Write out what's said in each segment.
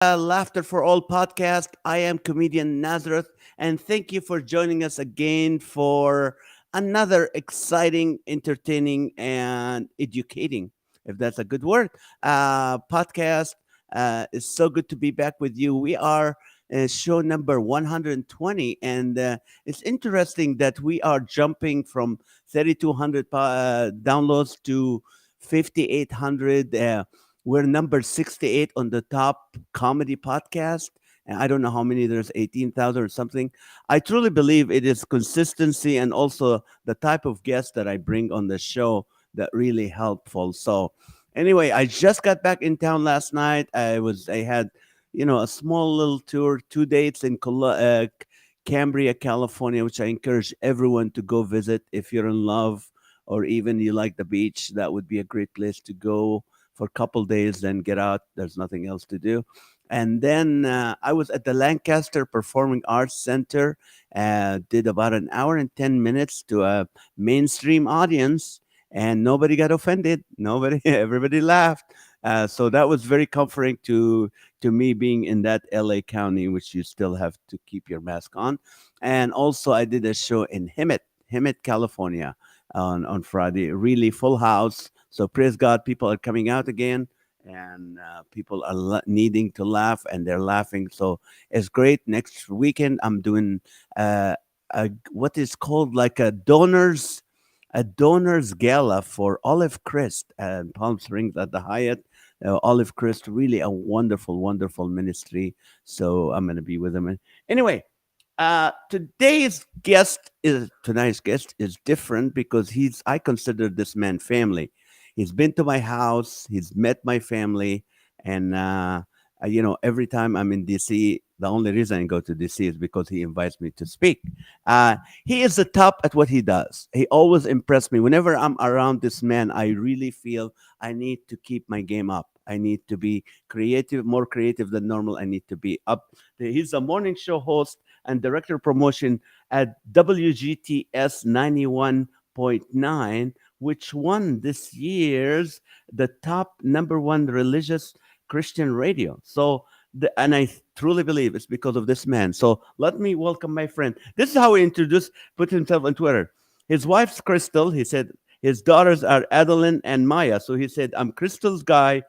Laughter for All podcast. I am Comedian Nazareth, and thank you for joining us again for another exciting, entertaining, and educating, if that's a good word, podcast. It's so good to be back with you. We are show number 120, and it's interesting that we are jumping from 3,200 downloads to 5,800. We're number 68 on the top comedy podcast. And I don't know how many, there's 18,000 or something. I truly believe it is consistency and also the type of guests that I bring on the show that really helpful. So, anyway, I just got back in town last night. I had, a small little tour, 2 dates in Cambria, California, which I encourage everyone to go visit if you're in love or even you like the beach. That would be a great place to go for a couple days, then get out. There's nothing else to do. And then I was at the Lancaster Performing Arts Center, did about an hour and 10 minutes to a mainstream audience, and nobody got offended. Nobody, everybody laughed. So that was very comforting to me being in that LA County, which you still have to keep your mask on. And also, I did a show in Hemet, California, on Friday. Really full house. So praise God, people are coming out again, and people are needing to laugh, and they're laughing. So it's great. Next weekend, I'm doing what is called like a donors gala for Olive Christ and Palm Springs at the Hyatt. Olive Christ, really a wonderful, wonderful ministry. So I'm going to be with them. Anyway, tonight's guest is different because I consider this man family. He's been to my house, he's met my family, and every time I'm in DC, the only reason I go to DC is because he invites me to speak. He is the top at what he does. He always impressed me. Whenever I'm around this man, I really feel I need to keep my game up. I need to be creative, more creative than normal. I need to be up. He's a morning show host and director of promotion at WGTS 91.9, which won this year's the top number one religious Christian radio. So, and I truly believe it's because of this man. So let me welcome my friend. This is how he put himself on Twitter. His wife's Crystal. He said his daughters are Adeline and Maya. So he said, I'm Crystal's guy.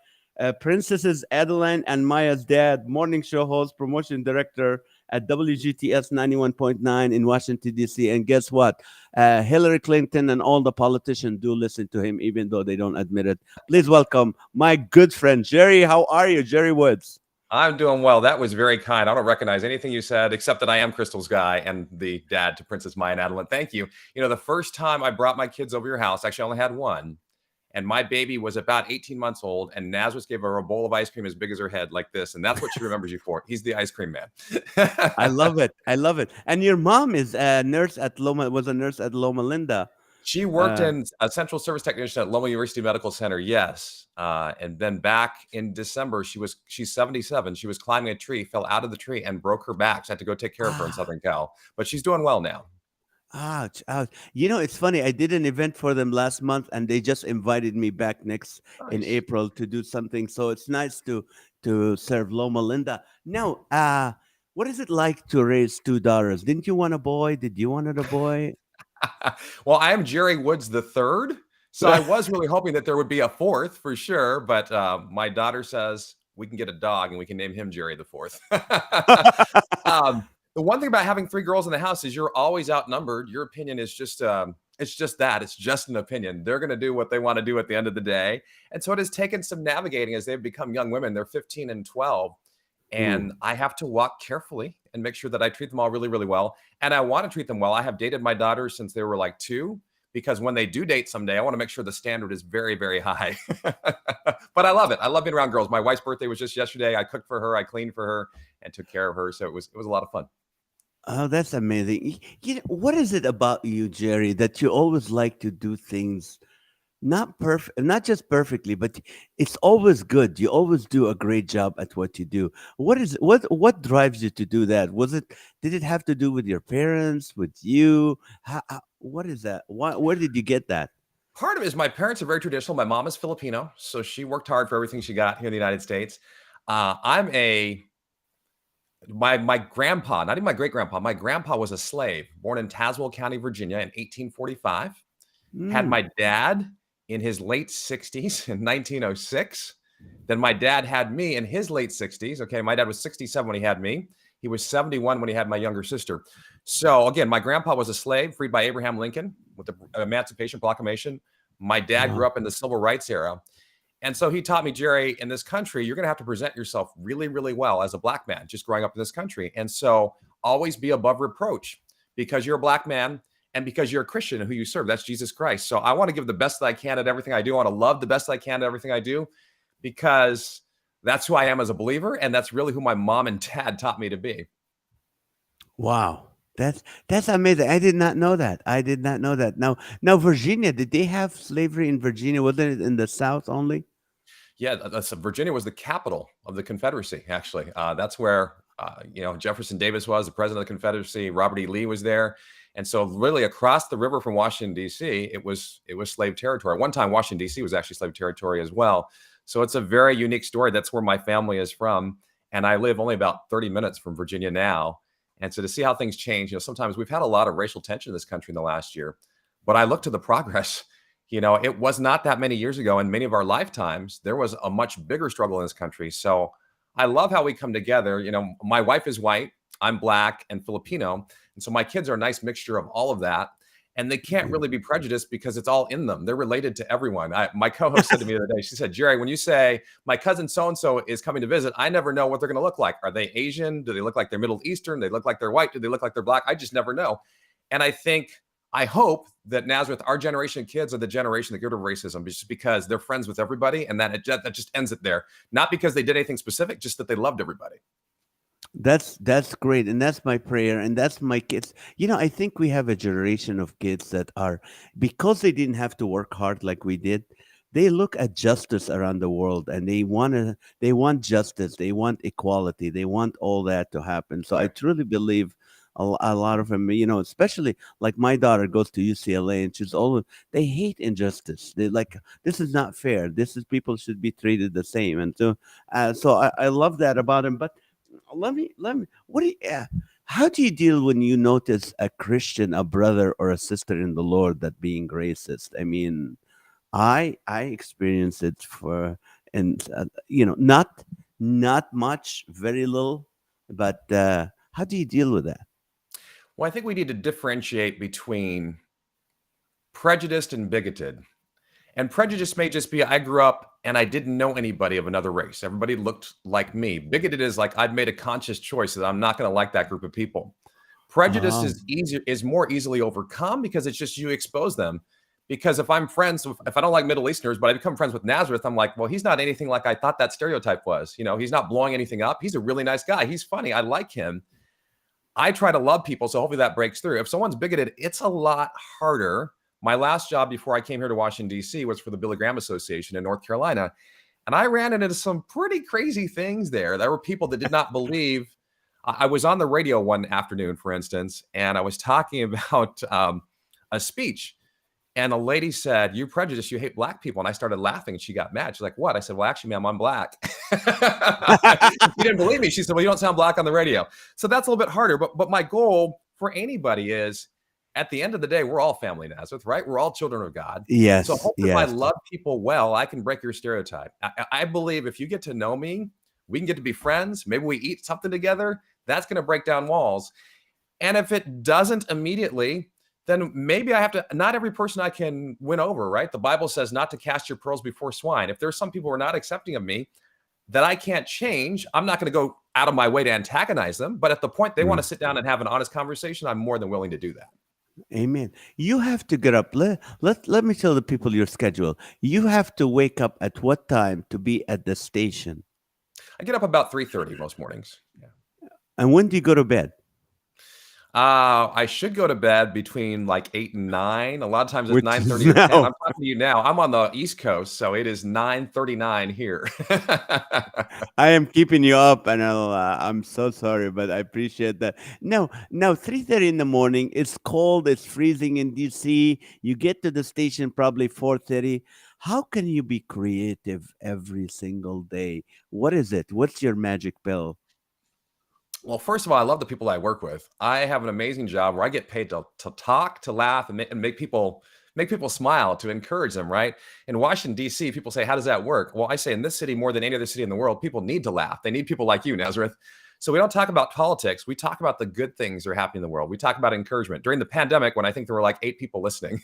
Princesses Adeline and Maya's dad, morning show host, promotion director at WGTS 91.9 in Washington, D.C. And guess what? Hillary Clinton and all the politicians do listen to him, even though they don't admit it. Please welcome my good friend, Jerry. How are you, Jerry Woods? I'm doing well. That was very kind. I don't recognize anything you said, except that I am Crystal's guy and the dad to Princess Maya and Adeline. Thank you. The first time I brought my kids over your house, actually I only had one, and my baby was about 18 months old, and Nazareth gave her a bowl of ice cream as big as her head, like this, and that's what she remembers you for. He's the ice cream man. I love it. I love it. And your mom is a nurse at Loma Linda. She worked in a central service technician at Loma University Medical Center, yes. And then back in December, she's 77. She was climbing a tree, fell out of the tree, and broke her back. So I had to go take care of her in Southern Cal. But she's doing well now. Ouch, ouch. It's funny. I did an event for them last month, and they just invited me back in April to do something. So it's nice to serve Loma Linda. Now, what is it like to raise two daughters? Didn't you want a boy? Did you want a boy? Well, I am Jerry Woods the third, so I was really hoping that there would be a fourth for sure. But my daughter says we can get a dog and we can name him Jerry the fourth. The one thing about having three girls in the house is you're always outnumbered. Your opinion is just it's just an opinion. They're going to do what they want to do at the end of the day. And so it has taken some navigating as they've become young women. They're 15 and 12. And I have to walk carefully and make sure that I treat them all really, really well. And I want to treat them well. I have dated my daughters since they were like 2, because when they do date someday, I want to make sure the standard is very, very high. But I love it. I love being around girls. My wife's birthday was just yesterday. I cooked for her, I cleaned for her, and took care of her. So it was a lot of fun. Oh, that's amazing. What is it about you, Jerry, that you always like to do things not perfect, not just perfectly, but it's always good. You always do a great job at what you do. What drives you to do that? Did it have to do with your parents, with you? What is that? Where did you get that? Part of it is my parents are very traditional. My mom is Filipino, so she worked hard for everything she got here in the United States. I'm a my grandpa, not even my great grandpa. My grandpa was a slave, born in Tazewell County, Virginia, in 1845. Had Mm. my dad in his late 60s in 1906. Then my dad had me in his late 60s. Okay, my dad was 67 when he had me. He was 71 when he had my younger sister. So again, my grandpa was a slave freed by Abraham Lincoln with the Emancipation Proclamation. My dad Wow. grew up in the civil rights era. And so he taught me, Jerry, in this country, you're going to have to present yourself really, really well as a black man, just growing up in this country. And so always be above reproach because you're a black man and because you're a Christian and who you serve. That's Jesus Christ. So I want to give the best that I can at everything I do. I want to love the best that I can at everything I do because that's who I am as a believer. And that's really who my mom and dad taught me to be. Wow. That's amazing. I did not know that. I did not know that. Now Virginia, did they have slavery in Virginia? Wasn't it in the South only? Yeah, Virginia was the capital of the Confederacy. Actually, that's where Jefferson Davis was the president of the Confederacy. Robert E. Lee was there, and so really across the river from Washington D.C., it was slave territory. One time, Washington D.C. was actually slave territory as well. So it's a very unique story. That's where my family is from, and I live only about 30 minutes from Virginia now. And so to see how things change, sometimes we've had a lot of racial tension in this country in the last year, but I look to the progress. It was not that many years ago in many of our lifetimes, there was a much bigger struggle in this country. So I love how we come together. My wife is white, I'm black and Filipino. And so my kids are a nice mixture of all of that. And they can't really be prejudiced because it's all in them. They're related to everyone. My co-host said to me the other day, she said, Jerry, when you say my cousin so-and-so is coming to visit, I never know what they're going to look like. Are they Asian? Do they look like they're Middle Eastern? Do they look like they're white? Do they look like they're black? I just never know. And I hope that Nazareth, our generation of kids, are the generation that get rid of racism just because they're friends with everybody, and that just ends it there. Not because they did anything specific, just that they loved everybody. That's great, and that's my prayer, and that's my kids. I think we have a generation of kids that are, because they didn't have to work hard like we did. They look at justice around the world, and they want justice, they want equality, they want all that to happen. So I Right. truly believe a lot of them, especially like my daughter goes to UCLA, and she's always they hate injustice. They like this is not fair. This is people should be treated the same, and so I love that about him, but let me what do you how do you deal when you notice a Christian, a brother or a sister in the Lord, that being racist? I mean, I experience it for, and not much, very little, but how do you deal with that? Well, I think we need to differentiate between prejudiced and bigoted. And prejudice may just be I grew up and I didn't know anybody of another race. Everybody looked like me. Bigoted is like I've made a conscious choice that I'm not going to like that group of people. Prejudice Oh, is more easily overcome because it's just you expose them. Because if I don't like Middle Easterners, but I become friends with Nazareth, I'm like, well, he's not anything like I thought that stereotype was. He's not blowing anything up. He's a really nice guy. He's funny. I like him. I try to love people, so hopefully that breaks through. If someone's bigoted, it's a lot harder. My last job before I came here to Washington, D.C. was for the Billy Graham Association in North Carolina. And I ran into some pretty crazy things there. There were people that did not believe. I was on the radio one afternoon, for instance, and I was talking about a speech. And a lady said, "You prejudice, you hate black people." And I started laughing and she got mad. She's like, "What?" I said, "Well, actually, ma'am, I'm black." She didn't believe me. She said, "Well, you don't sound black on the radio." So that's a little bit harder. But my goal for anybody is at the end of the day, we're all family, Nazareth, right? We're all children of God. So yes, hopefully if I yes. love people well, I can break your stereotype. I believe if you get to know me, we can get to be friends. Maybe we eat something together. That's going to break down walls. And if it doesn't immediately, then maybe I have to, not every person I can win over, right? The Bible says not to cast your pearls before swine. If there's some people who are not accepting of me that I can't change, I'm not going to go out of my way to antagonize them. But at the point they want Mm. to sit down and have an honest conversation, I'm more than willing to do that. Amen. You have to get up. Let me tell the people your schedule. You have to wake up at what time to be at the station? I get up about 3:30 most mornings. Yeah. And when do you go to bed? I should go to bed between like 8 and 9. A lot of times it's Which is 9:30 or 10. now. I'm talking to you now. I'm on the East Coast, so it is 9:39 here. I am keeping you up, and I'm so sorry, but I appreciate that. No, now 3:30 in the morning. It's cold. It's freezing in DC. You get to the station probably 4:30. How can you be creative every single day? What is it? What's your magic pill? Well, first of all, I love the people I work with. I have an amazing job where I get paid to talk, to laugh, and make people smile, to encourage them. Right in Washington D.C., people say, "How does that work?" Well, I say in this city more than any other city in the world, people need to laugh. They need people like you, Nazareth. So we don't talk about politics. We talk about the good things that are happening in the world. We talk about encouragement. During the pandemic, when I think there were like 8 people listening,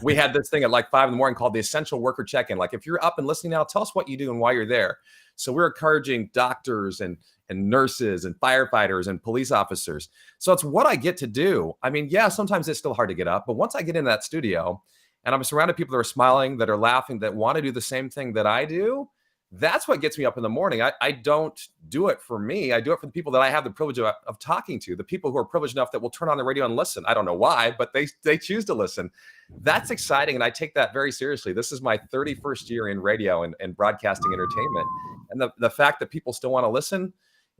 we had this thing at like 5 in the morning called the Essential Worker Check-in. Like, if you're up and listening now, tell us what you do and why you're there. So we're encouraging doctors and nurses and firefighters and police officers. So it's what I get to do. I mean, yeah, sometimes it's still hard to get up, but once I get in that studio and I'm surrounded by people that are smiling, that are laughing, that want to do the same thing that I do, that's what gets me up in the morning. I don't do it for me. I do it for the people that I have the privilege of talking to, the people who are privileged enough that will turn on the radio and listen. I don't know why, but they choose to listen. That's exciting. And I take that very seriously. This is my 31st year in radio and broadcasting entertainment. And the fact that people still want to listen,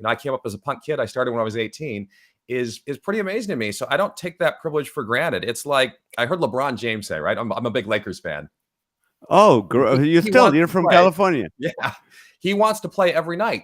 I came up as a punk kid. I started when I was 18, is pretty amazing to me. So I don't take that privilege for granted. It's like I heard LeBron James say, right? I'm a big Lakers fan. Oh, you're from Play. California. Yeah. He wants to play every night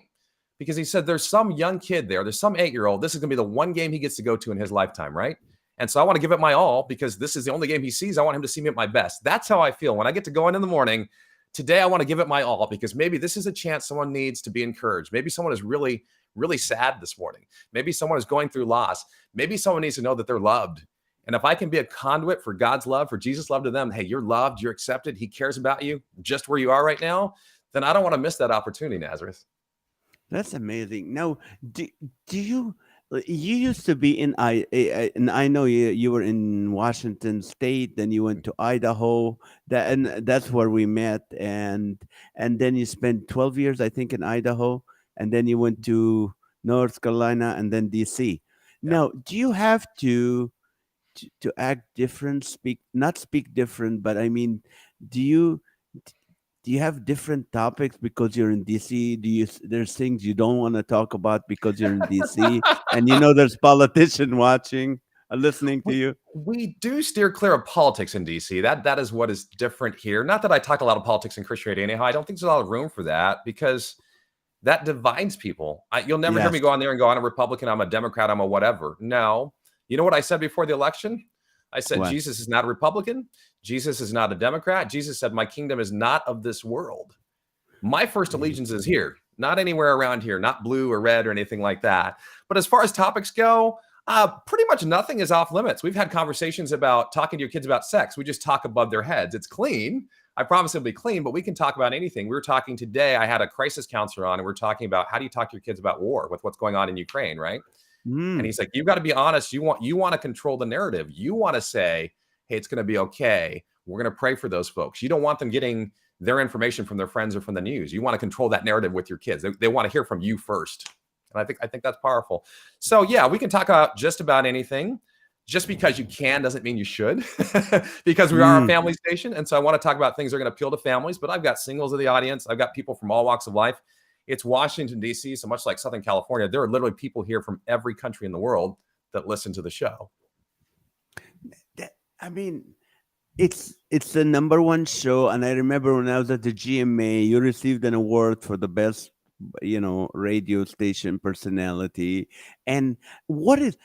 because he said there's some young kid there. There's some 8-year-old. This is going to be the one game he gets to go to in his lifetime, right? And so I want to give it my all because this is the only game he sees. I want him to see me at my best. That's how I feel when I get to go in the morning. Today, I want to give it my all because maybe this is a chance someone needs to be encouraged. Maybe someone is really, really sad this morning. Maybe someone is going through loss. Maybe someone needs to know that they're loved. And if I can be a conduit for God's love, for Jesus' love to them, hey, you're loved, you're accepted, he cares about you just where you are right now, then I don't want to miss that opportunity, Nazareth. That's amazing. Now, do you used to be in and I know you were in Washington State, then you went to Idaho, and that's where we met, and then you spent 12 years, I think, in Idaho, and then you went to North Carolina and then DC. Yeah. Now, do you have to act different, not speak different, but I mean, do you do you have different topics because you're in DC? There's things you don't want to talk about because you're in DC, and there's politician watching, listening to you? We do steer clear of politics in DC. That is what is different here. Not that I talk a lot of politics in Christianity anyhow. I don't think there's a lot of room for that because that divides people. You'll never hear me go on there and go, I'm a Republican, I'm a Democrat, I'm a whatever. No. You know what I said before the election? I said, What? Jesus is not a Republican. Jesus is not a Democrat. Jesus said, my kingdom is not of this world. My first allegiance is here, not anywhere around here, not blue or red or anything like that. But as far as topics go, pretty much nothing is off limits. We've had conversations about talking to your kids about sex. We just talk above their heads. It's clean. I promise it'll be clean, but we can talk about anything. We were talking today. I had a crisis counselor on, and we're talking about how do you talk to your kids about war with what's going on in Ukraine, right? And he's like, you've got to be honest. You want to control the narrative. You want to say, hey, it's going to be okay. We're going to pray for those folks. You don't want them getting their information from their friends or from the news. You want to control that narrative with your kids. They want to hear from you first. And I think that's powerful. So yeah, we can talk about just about anything. Just because you can doesn't mean you should, because we are a family station. And so I want to talk about things that are going to appeal to families, but I've got singles in the audience. I've got people from all walks of life. It's Washington, D.C., so much like Southern California. There are literally people here from every country in the world that listen to the show. I mean, it's the number one show, and I remember when I was at the GMA, you received an award for the best, radio station personality. And what is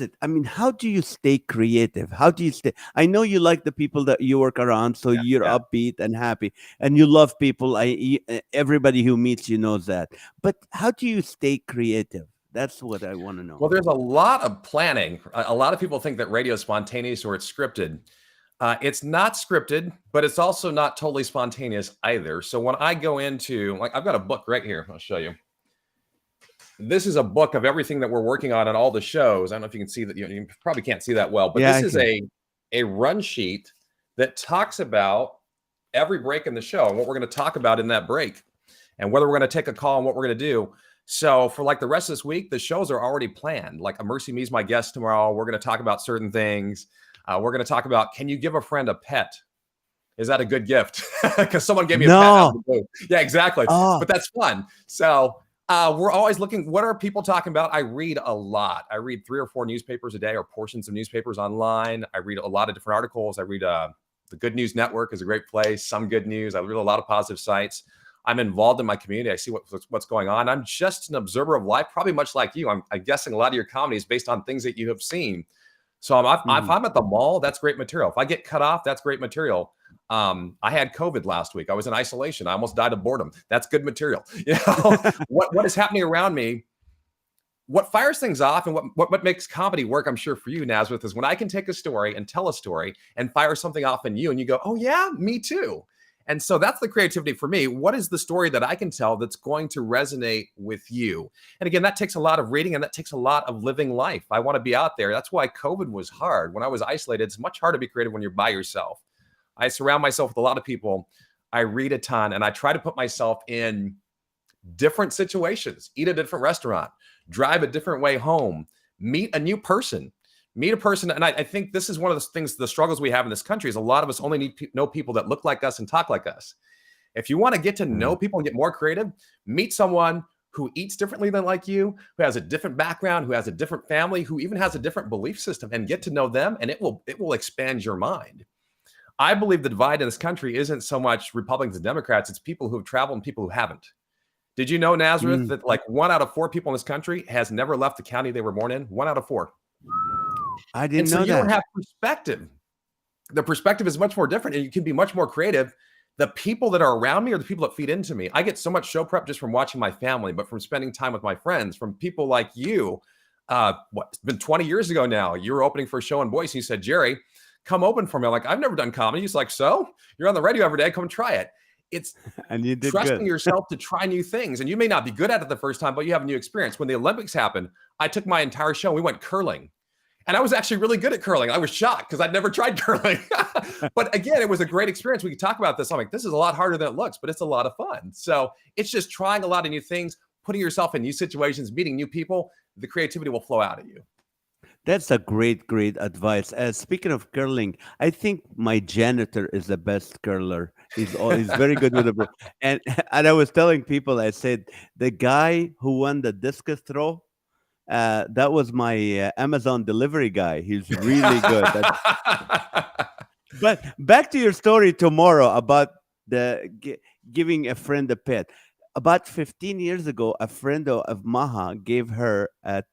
it? I mean, how do you stay creative? How do you stay? I know you like the people that you work around, so you're upbeat and happy, and you love people. Everybody who meets you knows that. But how do you stay creative? That's what I want to know. Well, there's a lot of planning. A lot of people think that radio is spontaneous or it's scripted. It's not scripted, but it's also not totally spontaneous either. So when I go into, I've got a book right here. I'll show you. This is a book of everything that we're working on all the shows. I don't know if you can see that. You probably can't see that well, but this is a run sheet that talks about every break in the show and what we're going to talk about in that break and whether we're going to take a call and what we're going to do. So for the rest of this week, the shows are already planned. Like Mercy Me's my guest tomorrow. We're going to talk about certain things. We're going to talk about, can you give a friend a pet? Is that a good gift? Because someone gave me a pet. Out of the blue. Yeah, exactly. But that's fun. So we're always looking, what are people talking about? I read a lot. I read 3 or 4 newspapers a day or portions of newspapers online. I read a lot of different articles. I read the The Good News Network is a great place. Some Good News. I read a lot of positive sites. I'm involved in my community. I see what's going on. I'm just an observer of life, probably much like you. I'm guessing a lot of your comedy is based on things that you have seen. So if Mhm. I'm at the mall, that's great material. If I get cut off, that's great material. I had COVID last week. I was in isolation. I almost died of boredom. That's good material. What is happening around me? What fires things off and what makes comedy work, I'm sure for you, Nazareth, is when I can take a story and tell a story and fire something off in you, and you go, "Oh yeah, me too." And so that's the creativity for me. What is the story that I can tell that's going to resonate with you? And again, that takes a lot of reading and that takes a lot of living life. I want to be out there. That's why COVID was hard. When I was isolated, it's much harder to be creative when you're by yourself. I surround myself with a lot of people. I read a ton and I try to put myself in different situations, eat at a different restaurant, drive a different way home, meet a new person, meet a person. And I think this is one of the things, the struggles we have in this country is a lot of us only need know people that look like us and talk like us. If you want to get to know Mhm. people and get more creative, meet someone who eats differently than like you, who has a different background, who has a different family, who even has a different belief system, and get to know them, and it will expand your mind. I believe the divide in this country isn't so much Republicans and Democrats, it's people who have traveled and people who haven't. Did you know, Nazareth, Mm. that like 1 out of 4 people in this country has never left the county they were born in? 1 out of 4. I And didn't so know you don't that. have perspective. The perspective is much more different and you can be much more creative. The people that are around me are the people that feed into me. I get so much show prep just from watching my family, but from spending time with my friends, from people like you. It's been 20 years ago now. You were opening for a show in Boise. You said, Jerry, come open for me. I'm like, I've never done comedy. He's like, so you're on the radio every day. Come try it. It's And you did trusting good. yourself to try new things. And you may not be good at it the first time, but you have a new experience. When the Olympics happened, I took my entire show. We went curling. And I was actually really good at curling. I was shocked because I'd never tried curling. But again, it was a great experience. We could talk about this. I'm like, this is a lot harder than it looks, but it's a lot of fun. So it's just trying a lot of new things, putting yourself in new situations, meeting new people. The creativity will flow out of you. That's a great, great advice. Speaking of curling, I think my janitor is the best curler. He's very good with the ball. And and I was telling people, I said the guy who won the discus throw, that was my Amazon delivery guy. He's really good. But back to your story tomorrow about giving a friend a pet. About 15 years ago, a friend of Maha gave her a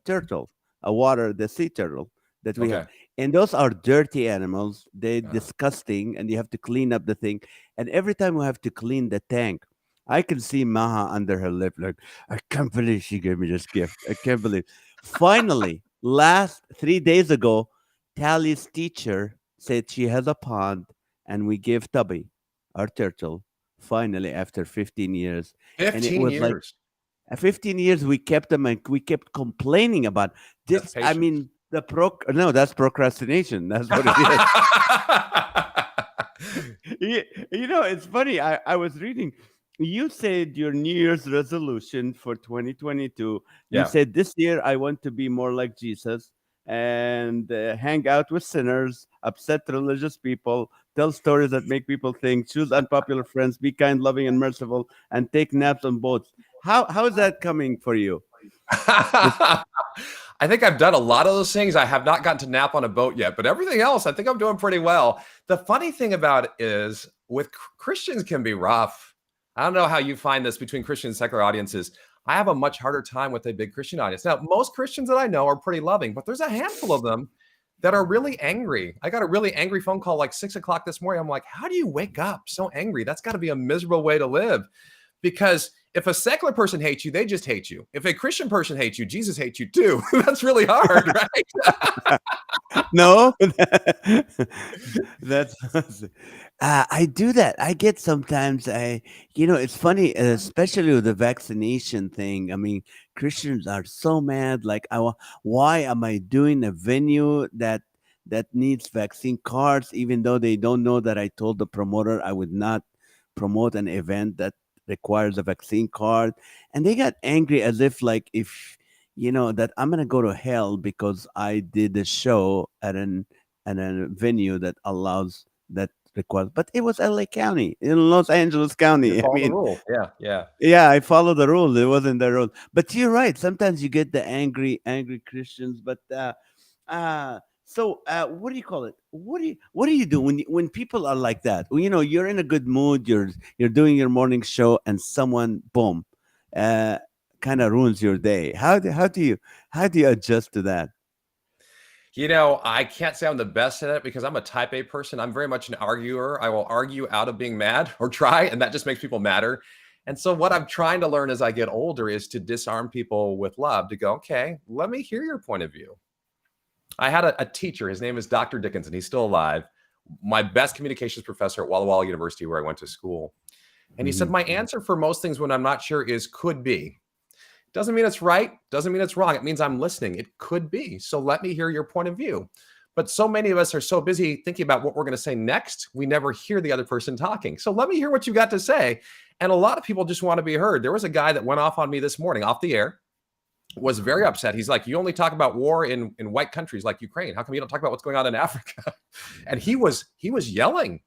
turtle, the sea turtle that we have. Okay. And those are dirty animals. They're Yeah. disgusting, and you have to clean up the thing. And every time we have to clean the tank, I can see Maha under her lip, like, I can't believe she gave me this gift. I can't believe. Finally, last 3 days ago, Tally's teacher said she has a pond, and we gave Tubby, our turtle, finally after 15 years. And it 15 was like years. 15 years we kept them and we kept complaining about That's this. I patience. mean, no, that's procrastination. That's what it is. It's funny. I was reading. You said your New Year's resolution for 2022. You Yeah. said this year I want to be more like Jesus and hang out with sinners, upset religious people, tell stories that make people think, choose unpopular friends, be kind, loving, and merciful, and take naps on boats. How is that coming for you? This, I think I've done a lot of those things. I have not gotten to nap on a boat yet, but everything else, I think I'm doing pretty well. The funny thing about it is with Christians can be rough. I don't know how you find this between Christian and secular audiences. I have a much harder time with a big Christian audience. Now, most Christians that I know are pretty loving, but there's a handful of them that are really angry. I got a really angry phone call like 6 o'clock this morning. I'm like, how do you wake up so angry? That's got to be a miserable way to live. Because if a secular person hates you, they just hate you. If a Christian person hates you, Jesus hates you too. That's really hard, right? no, that's I do that. I get sometimes. It's funny, especially with the vaccination thing. I mean, Christians are so mad. Like, why am I doing a venue that needs vaccine cards, even though they don't know that I told the promoter I would not promote an event that requires a vaccine card, and they got angry as if like if that I'm gonna go to hell because I did a show at a venue that allows that requires. But it was LA County in Los Angeles You County. I follow the mean, rule. Yeah, yeah. yeah, I follow the rule. It wasn't the rule. But you're right. Sometimes you get the angry Christians. But uh, So, what do you call it? What do you do when people are like that? Well, you're in a good mood. You're doing your morning show, and someone, boom, uh, kind of ruins your day. How do you adjust to that? I can't say I'm the best at it because I'm a type A person. I'm very much an arguer. I will argue out of being mad or try, and that just makes people madder. And so, what I'm trying to learn as I get older is to disarm people with love, to go, okay, let me hear your point of view. I had a teacher. His name is Dr. Dickinson. He's still alive. My best communications professor at Walla Walla University, where I went to school. And he said, Hmm. my answer for most things when I'm not sure is could be. Doesn't mean it's right. Doesn't mean it's wrong. It means I'm listening. It could be. So let me hear your point of view. But so many of us are so busy thinking about what we're going to say next, we never hear the other person talking. So let me hear what you got to say. And a lot of people just want to be heard. There was a guy that went off on me this morning off the air, was very upset. He's like, you only talk about war in white countries like Ukraine. How come you don't talk about what's going on in Africa? And he was yelling.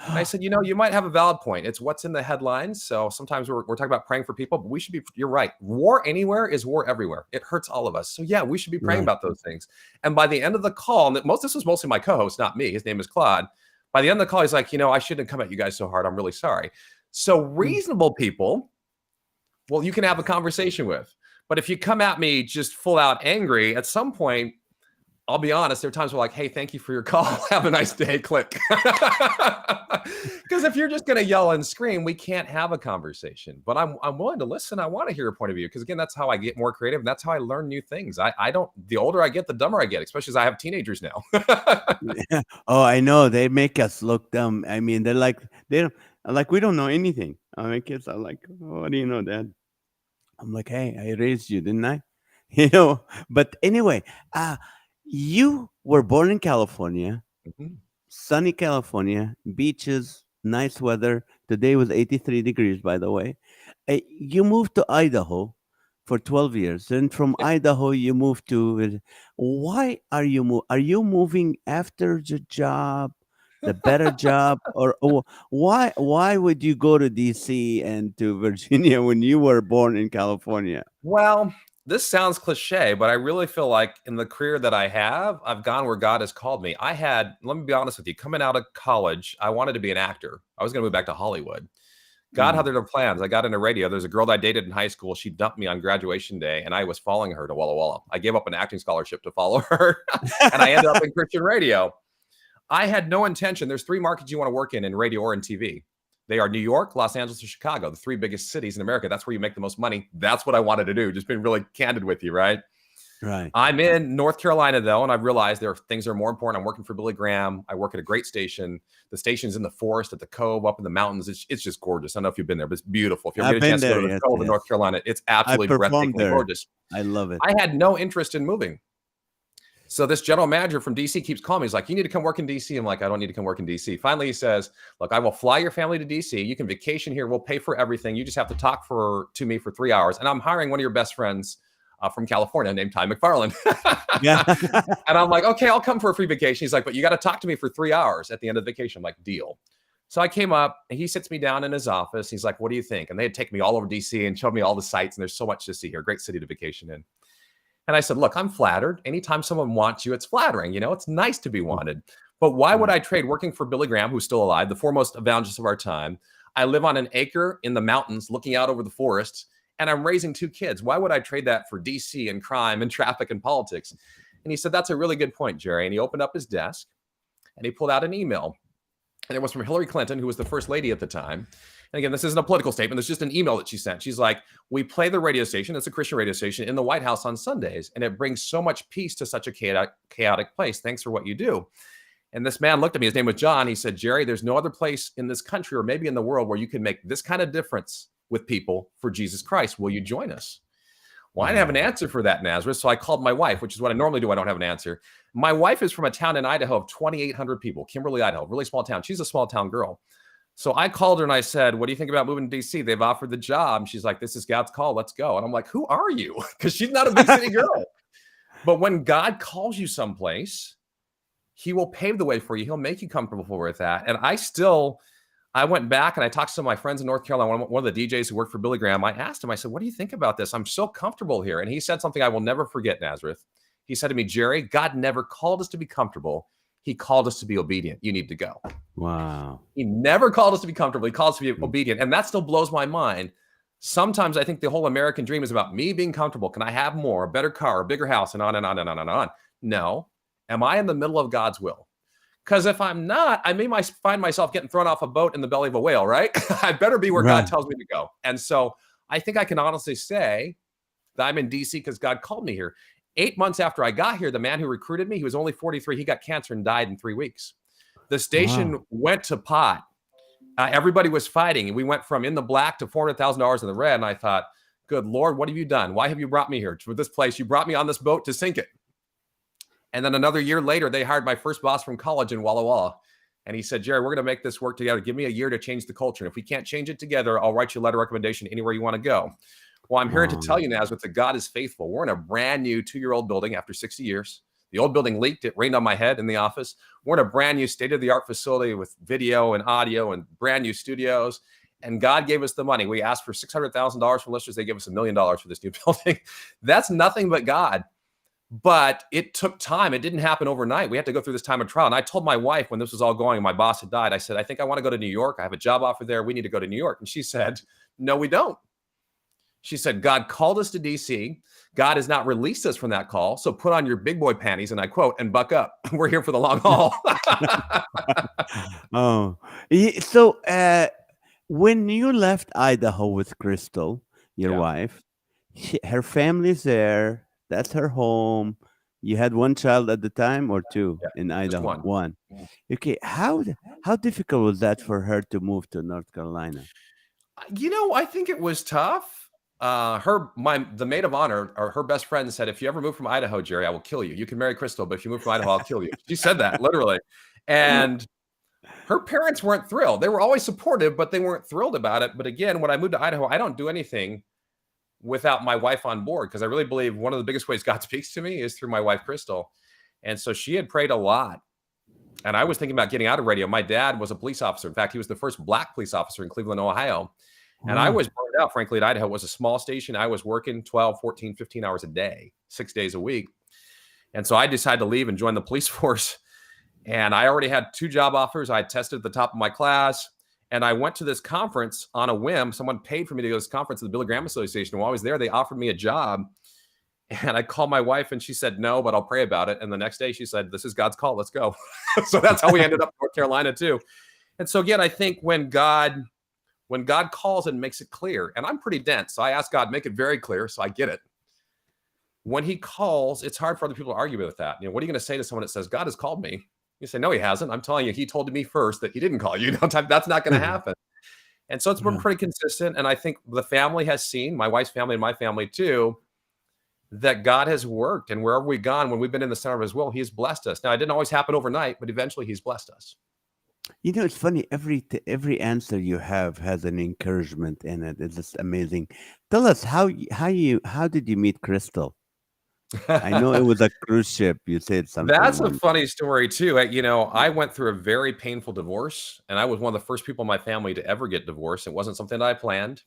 And I said, you might have a valid point. It's what's in the headlines. So sometimes we're talking about praying for people, but we should be, you're right. War anywhere is war everywhere. It hurts all of us. So yeah, we should be praying Right. about those things. And by the end of the call, and this was mostly my co-host, not me. His name is Claude. By the end of the call, he's like, I shouldn't have come at you guys so hard. I'm really sorry. So reasonable people, well, you can have a conversation with. But if you come at me just full out angry, at some point, I'll be honest, there are times where like, hey, thank you for your call. Have a nice day, click. Because if you're just going to yell and scream, we can't have a conversation. But I'm willing to listen. I want to hear your point of view. Because again, that's how I get more creative. And that's how I learn new things. I don't, the older I get, the dumber I get, especially as I have teenagers now. Yeah. Oh, I know. They make us look dumb. I mean, they don't like we don't know anything. My kids are like, oh, "What do you know, Dad?" I'm like, "Hey, I raised you, didn't I?" You know. But anyway, uh, you were born in California, Mhm. sunny California, beaches, nice weather. Today was 83 degrees, by the way. You moved to Idaho for 12 years. And from Yeah. Idaho, you moved to. Why are you moving after the job, the better job? Or why would you go to DC and to Virginia when you were born in California? Well, this sounds cliche, but I really feel like in the career that I have, I've gone where God has called me. Let me be honest with you, coming out of college, I wanted to be an actor. I was going to move back to Hollywood. God had Mm. other plans. I got into radio. There's a girl that I dated in high school. She dumped me on graduation day, and I was following her to Walla Walla. I gave up an acting scholarship to follow her, and I ended up in Christian radio. I had no intention. There's three markets you want to work in radio or in TV. They are New York, Los Angeles, or Chicago, the three biggest cities in America. That's where you make the most money. That's what I wanted to do. Just being really candid with you, right? Right. I'm in North Carolina, though, and I've realized there are things that are more important. I'm working for Billy Graham. I work at a great station. The station's in the forest at the Cove up in the mountains. It's just gorgeous. I don't know if you've been there, but it's beautiful. If you ever I've get a been chance to go there. to the Yes, Cove in yes. North Carolina, it's I absolutely performed breathtakingly there. gorgeous. I love it. I had no interest in moving. So this general manager from DC keeps calling me. He's like, you need to come work in DC. I'm like, I don't need to come work in DC. Finally, he says, look, I will fly your family to DC. You can vacation here. We'll pay for everything. You just have to talk to me for 3 hours. And I'm hiring one of your best friends from California named Ty McFarland. Yeah. And I'm like, okay, I'll come for a free vacation. He's like, but you got to talk to me for 3 hours at the end of the vacation. I'm like, deal. So I came up and he sits me down in his office. He's like, what do you think? And they had taken me all over DC and showed me all the sites. And there's so much to see here. Great city to vacation in. And I said, look, I'm flattered. Anytime someone wants you, it's flattering. It's nice to be wanted. But why would Right. I trade working for Billy Graham, who's still alive, the foremost evangelist of our time? I live on an acre in the mountains looking out over the forests, and I'm raising 2 kids. Why would I trade that for DC and crime and traffic and politics? And he said, that's a really good point, Jerry. And he opened up his desk and he pulled out an email. And it was from Hillary Clinton, who was the first lady at the time. And again, this isn't a political statement. It's just an email that she sent. She's like, we play the radio station. It's a Christian radio station in the White House on Sundays. And it brings so much peace to such a chaotic place. Thanks for what you do. And this man looked at me. His name was John. He said, Jerry, there's no other place in this country or maybe in the world where you can make this kind of difference with people for Jesus Christ. Will you join us? Well, I didn't have an Wow. answer for that, Nazareth. So I called my wife, which is what I normally do. I don't have an answer. My wife is from a town in Idaho of 2,800 people, Kimberly, Idaho, really small town. She's a small town girl. So I called her and I said, what do you think about moving to DC? They've offered the job. And she's like, this is God's call. Let's go. And I'm like, who are you? Because she's not a big city girl. But when God calls you someplace, he will pave the way for you. He'll make you comfortable with that. And I went back and I talked to some of my friends in North Carolina, one of the DJs who worked for Billy Graham. I asked him, I said, what do you think about this? I'm so comfortable here. And he said something I will never forget, Nazareth. He said to me, Jerry, God never called us to be comfortable. He called us to be obedient. You need to go. Wow. He never called us to be comfortable. He called us to be obedient. And that still blows my mind. Sometimes I think the whole American dream is about me being comfortable. Can I have more, a better car, a bigger house, and on and on and on and on. No. Am I in the middle of God's will? Because if I'm not, I may find myself getting thrown off a boat in the belly of a whale, right? I better be where God tells me to go. And so I think I can honestly say that I'm in DC because God called me here. 8 months after I got here, the man who recruited me, he was only 43. He got cancer and died in 3 weeks. The station went to pot. Everybody was fighting. And we went from in the black to $400,000 in the red. And I thought, good Lord, what have you done? Why have you brought me here to this place? You brought me on this boat to sink it. And then another year later, they hired my first boss from college in Walla Walla. And he said, Jerry, we're going to make this work together. Give me a year to change the culture. And if we can't change it together, I'll write you a letter of recommendation anywhere you want to go. Well, I'm here to tell you, Nazareth, that God is faithful. We're in a brand new 2-year-old building after 60 years. The old building leaked. It rained on my head in the office. We're in a brand new state-of-the-art facility with video and audio and brand new studios. And God gave us the money. We asked for $600,000 from listeners. They gave us $1 million for this new building. That's nothing but God. But it took time. It didn't happen overnight. We had to go through this time of trial. And I told my wife when this was all going and my boss had died, I said, I think I want to go to New York. I have a job offer there. We need to go to New York. And she said, no, we don't. She said, God called us to DC. God has not released us from that call. So put on your big boy panties, and I quote, and buck up. We're here for the long haul. So when you left Idaho with Crystal, your wife, her family's there. That's her home. You had one child at the time or two in Idaho? One. Okay. How difficult was that for her to move to North Carolina? I think it was tough. The maid of honor, or her best friend, said, if you ever move from Idaho, Jerry, I will kill you. You can marry Crystal, but if you move from Idaho, I'll kill you. She said that literally. And her parents weren't thrilled. They were always supportive, but they weren't thrilled about it. But again, when I moved to Idaho, I don't do anything without my wife on board, because I really believe one of the biggest ways God speaks to me is through my wife, Crystal. And so she had prayed a lot. And I was thinking about getting out of radio. My dad was a police officer. In fact, he was the first Black police officer in Cleveland, Ohio. And I was burned out, frankly, at Idaho. It was a small station. I was working 12, 14, 15 hours a day, 6 days a week. And so I decided to leave and join the police force. And I already had 2 job offers. I had tested at the top of my class. And I went to this conference on a whim. Someone paid for me to go to this conference at the Billy Graham Association. And while I was there, they offered me a job. And I called my wife and she said, no, but I'll pray about it. And the next day she said, this is God's call. Let's go. So that's how we ended up in North Carolina too. And so again, I think when God calls and makes it clear, and I'm pretty dense, so I ask God, make it very clear so I get it. When he calls, it's hard for other people to argue with that. What are you going to say to someone that says, God has called me? You say, no, he hasn't. I'm telling you, he told me first that he didn't call you. That's not going to happen. And so it's been pretty consistent. And I think the family has seen, my wife's family and my family too, that God has worked. And wherever we've gone, when we've been in the center of his will, he's blessed us. Now, it didn't always happen overnight, but eventually he's blessed us. It's funny. Every answer you have has an encouragement in it. It's just amazing. Tell us how did you meet Crystal? I know it was a cruise ship. You said something. That's a funny story too. I went through a very painful divorce, and I was one of the first people in my family to ever get divorced. It wasn't something that I planned.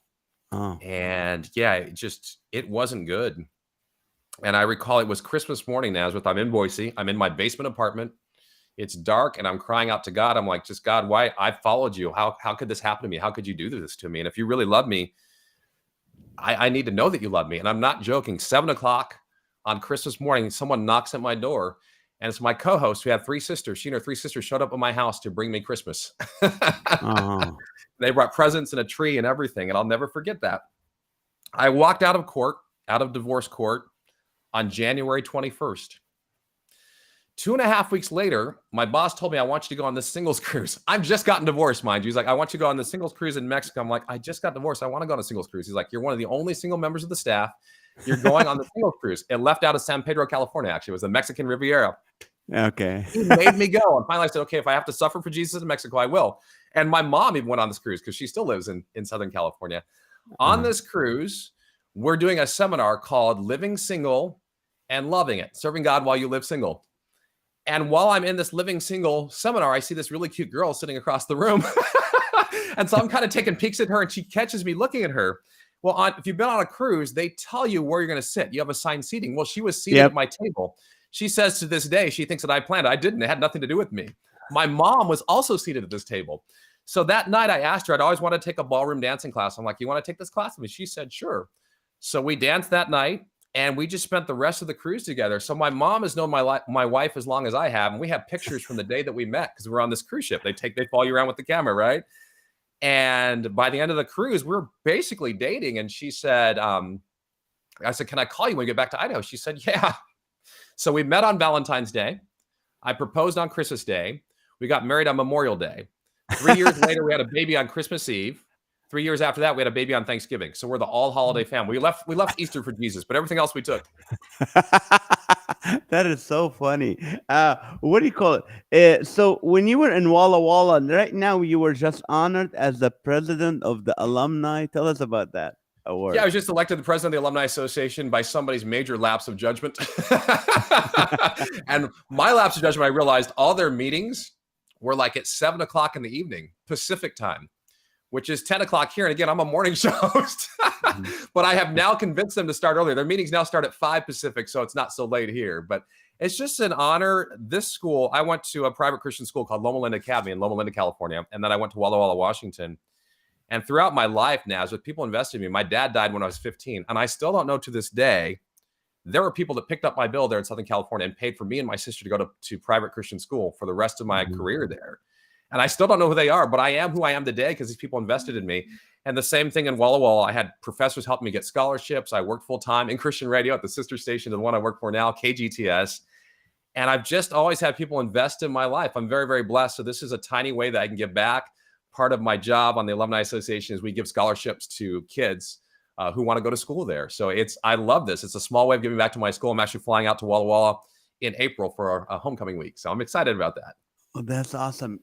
And it wasn't good. And I recall it was Christmas morning, Nazareth. I'm in Boise. I'm in my basement apartment. It's dark, and I'm crying out to God. I'm like, just God, why? I followed you. How could this happen to me? How could you do this to me? And if you really love me, I need to know that you love me. And I'm not joking. 7:00 on Christmas morning, someone knocks at my door, and it's my co-host who had 3 sisters. She and her 3 sisters showed up at my house to bring me Christmas. They brought presents and a tree and everything, and I'll never forget that. I walked out of divorce court on January 21st. 2.5 weeks later, my boss told me, I want you to go on this singles cruise. I've just gotten divorced, mind you. He's like, I want you to go on the singles cruise in Mexico. I'm like, I just got divorced. I want to go on a singles cruise. He's like, you're one of the only single members of the staff. You're going on the singles cruise. It left out of San Pedro, California, actually. It was the Mexican Riviera. Okay. He made me go. And finally I said, okay, if I have to suffer for Jesus in Mexico, I will. And my mom even went on this cruise because she still lives in Southern California. On this cruise, we're doing a seminar called Living Single and Loving It, Serving God While You Live Single. And while I'm in this Living Single seminar, I see this really cute girl sitting across the room. And so I'm kind of taking peeks at her, and she catches me looking at her. Well, if you've been on a cruise, they tell you where you're going to sit. You have assigned seating. Well, she was seated at Yep. my table. She says to this day, she thinks that I planned it. I didn't. It had nothing to do with me. My mom was also seated at this table. So that night I asked her, I'd always wanted to take a ballroom dancing class. I'm like, you want to take this class with me? She said, sure. So we danced that night and we just spent the rest of the cruise together. So my mom has known my wife as long as I have. And we have pictures from the day that we met because we're on this cruise ship. They follow you around with the camera, right? And by the end of the cruise, we're basically dating. And she said, I said, can I call you when we get back to Idaho? She said, yeah. So we met on Valentine's Day. I proposed on Christmas Day. We got married on Memorial Day. 3 years later, we had a baby on Christmas Eve. 3 years after that, we had a baby on Thanksgiving. So we're the all holiday family. We left Easter for Jesus, but everything else we took. That is so funny. What do you call it? So when you were in Walla Walla, right now you were just honored as the president of the alumni. Tell us about that award. Yeah, I was just elected the president of the Alumni Association by somebody's major lapse of judgment. And my lapse of judgment, I realized all their meetings were like at 7 o'clock in the evening, Pacific time, which is 10 o'clock here. And again, I'm a morning show host, but I have now convinced them to start earlier. Their meetings now start at 5 Pacific, so it's not so late here. But it's just an honor. This school, I went to a private Christian school called Loma Linda Academy in Loma Linda, California. And then I went to Walla Walla, Washington. And throughout my life now, as with people invested in me, my dad died when I was 15. And I still don't know to this day, there were people that picked up my bill there in Southern California and paid for me and my sister to go to private Christian school for the rest of my career there. And I still don't know who they are, but I am who I am today because these people invested in me. And the same thing in Walla Walla. I had professors helping me get scholarships. I worked full time in Christian radio at the sister station to the one I work for now, KGTS. And I've just always had people invest in my life. I'm very, very blessed. So this is a tiny way that I can give back. Part of my job on the Alumni Association is we give scholarships to kids who want to go to school there. So I love this. It's a small way of giving back to my school. I'm actually flying out to Walla Walla in April for a homecoming week. So I'm excited about that. Oh, that's awesome.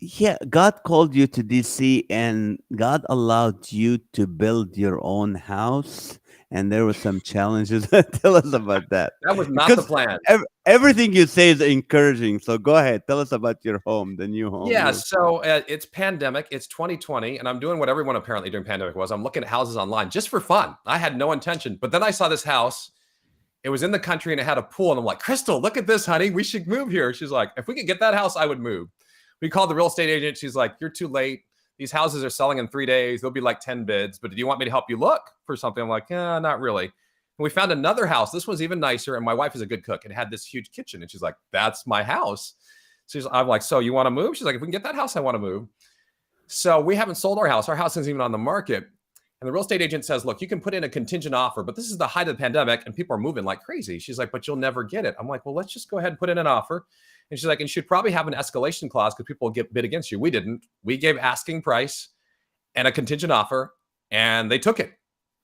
Yeah, God called you to DC and God allowed you to build your own house. And there were some challenges. Tell us about that. That was not the Because plan. everything you say is encouraging. So go ahead. Tell us about your home, the new home. Yeah, so it's pandemic. It's 2020, and I'm doing what everyone apparently during pandemic was. I'm looking at houses online just for fun. I had no intention, but then I saw this house. It was in the country, and it had a pool, and I'm like, Crystal, look at this, honey. We should move here. She's like, if we could get that house, I would move. We called the real estate agent. She's like, you're too late. These houses are selling in 3 days. There'll be like 10 bids, but do you want me to help you look for something? I'm like, yeah, not really. And we found another house. This one's even nicer, and my wife is a good cook. It had this huge kitchen, and she's like, that's my house. I'm like, so you want to move? She's like, if we can get that house, I want to move. So we haven't sold our house. Our house isn't even on the market. And the real estate agent says, look, you can put in a contingent offer, but this is the height of the pandemic and people are moving like crazy. She's like, but you'll never get it. I'm like, well, let's just go ahead and put in an offer. And she's like, and you should probably have an escalation clause because people will get bid against you. We didn't. We gave asking price and a contingent offer and they took it.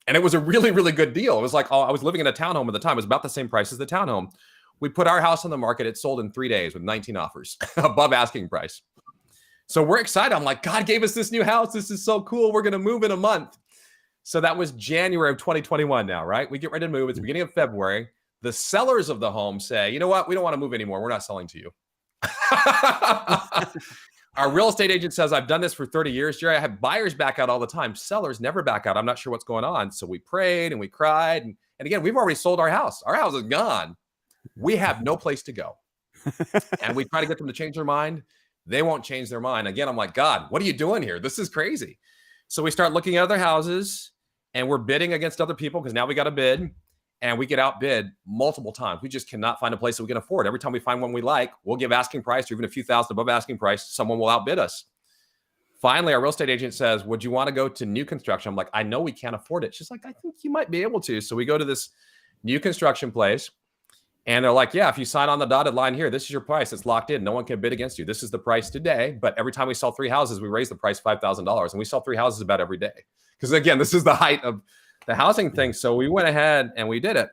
And it was a really, really good deal. It was like, I was living in a townhome at the time. It was about the same price as the townhome. We put our house on the market. It sold in 3 days with 19 offers above asking price. So we're excited. I'm like, God gave us this new house. This is so cool. We're going to move in a month. So that was January of 2021 now, right? We get ready to move. It's the beginning of February. The sellers of the home say, you know what? We don't want to move anymore. We're not selling to you. Our real estate agent says, I've done this for 30 years, Jerry. I have buyers back out all the time. Sellers never back out. I'm not sure what's going on. So we prayed and we cried. And again, we've already sold our house. Our house is gone. We have no place to go. And we try to get them to change their mind. They won't change their mind. Again, I'm like, God, what are you doing here? This is crazy. So we start looking at other houses and we're bidding against other people because now we got to bid and we get outbid multiple times. We just cannot find a place that we can afford. Every time we find one we like, we'll give asking price or even a few thousand above asking price. Someone will outbid us. Finally, our real estate agent says, would you want to go to new construction? I'm like, I know we can't afford it. She's like, I think you might be able to. So we go to this new construction place and they're like, yeah, if you sign on the dotted line here, this is your price. It's locked in. No one can bid against you. This is the price today. But every time we sell 3 houses, we raise the price $5,000. And we sell 3 houses about every day. Because again, this is the height of the housing thing. So we went ahead and we did it.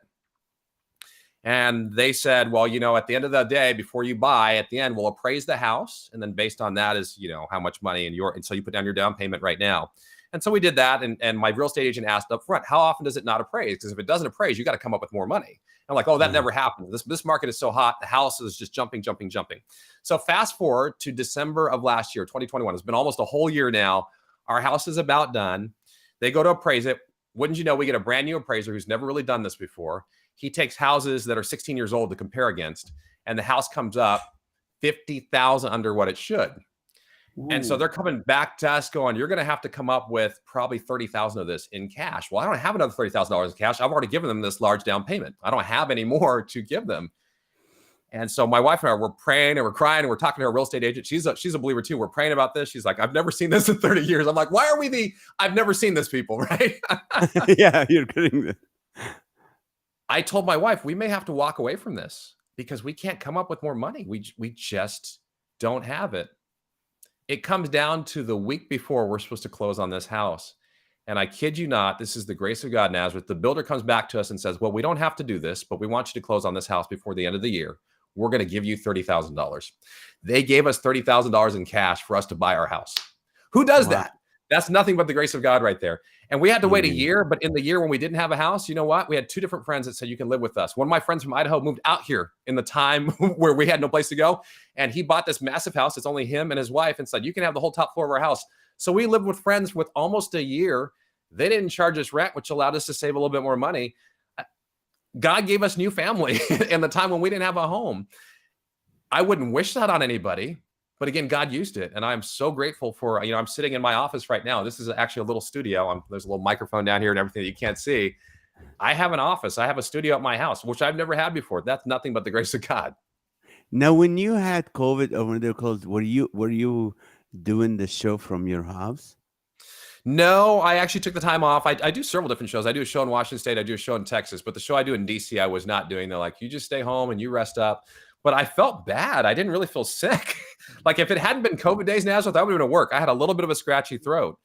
And they said, well, at the end of the day, before you buy, at the end, we'll appraise the house. And then based on that is, how much money and so you put down your down payment right now. And so we did that. And my real estate agent asked up front, how often does it not appraise? Because if it doesn't appraise, you got to come up with more money. I'm like, oh, that never happens. This market is so hot. The house is just jumping. So fast forward to December of last year, 2021. It's been almost a whole year now. Our house is about done. They go to appraise it. Wouldn't you know, we get a brand new appraiser who's never really done this before. He takes houses that are 16 years old to compare against, and the house comes up 50,000 under what it should. And so Ooh. they're coming back to us going, you're going to have to come up with probably 30,000 of this in cash. Well, I don't have another $30,000 in cash. I've already given them this large down payment. I don't have any more to give them. And so my wife and I were praying and we're crying and we're talking to our real estate agent. She's a believer too. We're praying about this. She's like, I've never seen this in 30 years. I'm like, why are we I've never seen this people, right? Yeah, you're getting that. I told my wife, we may have to walk away from this because we can't come up with more money. We just don't have it. It comes down to the week before we're supposed to close on this house. And I kid you not, this is the grace of God, Nazareth. The builder comes back to us and says, well, we don't have to do this, but we want you to close on this house before the end of the year. We're going to give you $30,000. They gave us $30,000 in cash for us to buy our house. Who does Wow. that? That's nothing but the grace of God right there. And we had to wait a Amen. year, but in the year when we didn't have a house, you know what? We had two different friends that said, you can live with us. One of my friends from Idaho moved out here in the time where we had no place to go. And he bought this massive house. It's only him and his wife and said, you can have the whole top floor of our house. So we lived with friends with almost a year. They didn't charge us rent, which allowed us to save a little bit more money. God gave us new family in the time when we didn't have a home. I wouldn't wish that on anybody. But again, God used it. And I'm so grateful for, I'm sitting in my office right now. This is actually a little studio. There's a little microphone down here and everything that you can't see. I have an office. I have a studio at my house, which I've never had before. That's nothing but the grace of God. Now, when you had COVID or when they were closed, were you doing the show from your house? No, I actually took the time off. I do several different shows. I do a show in Washington State. I do a show in Texas. But the show I do in DC, I was not doing. They're like, you just stay home and you rest up. But I felt bad. I didn't really feel sick. Like if it hadn't been COVID days, Nazareth, I would have been at work. I had a little bit of a scratchy throat.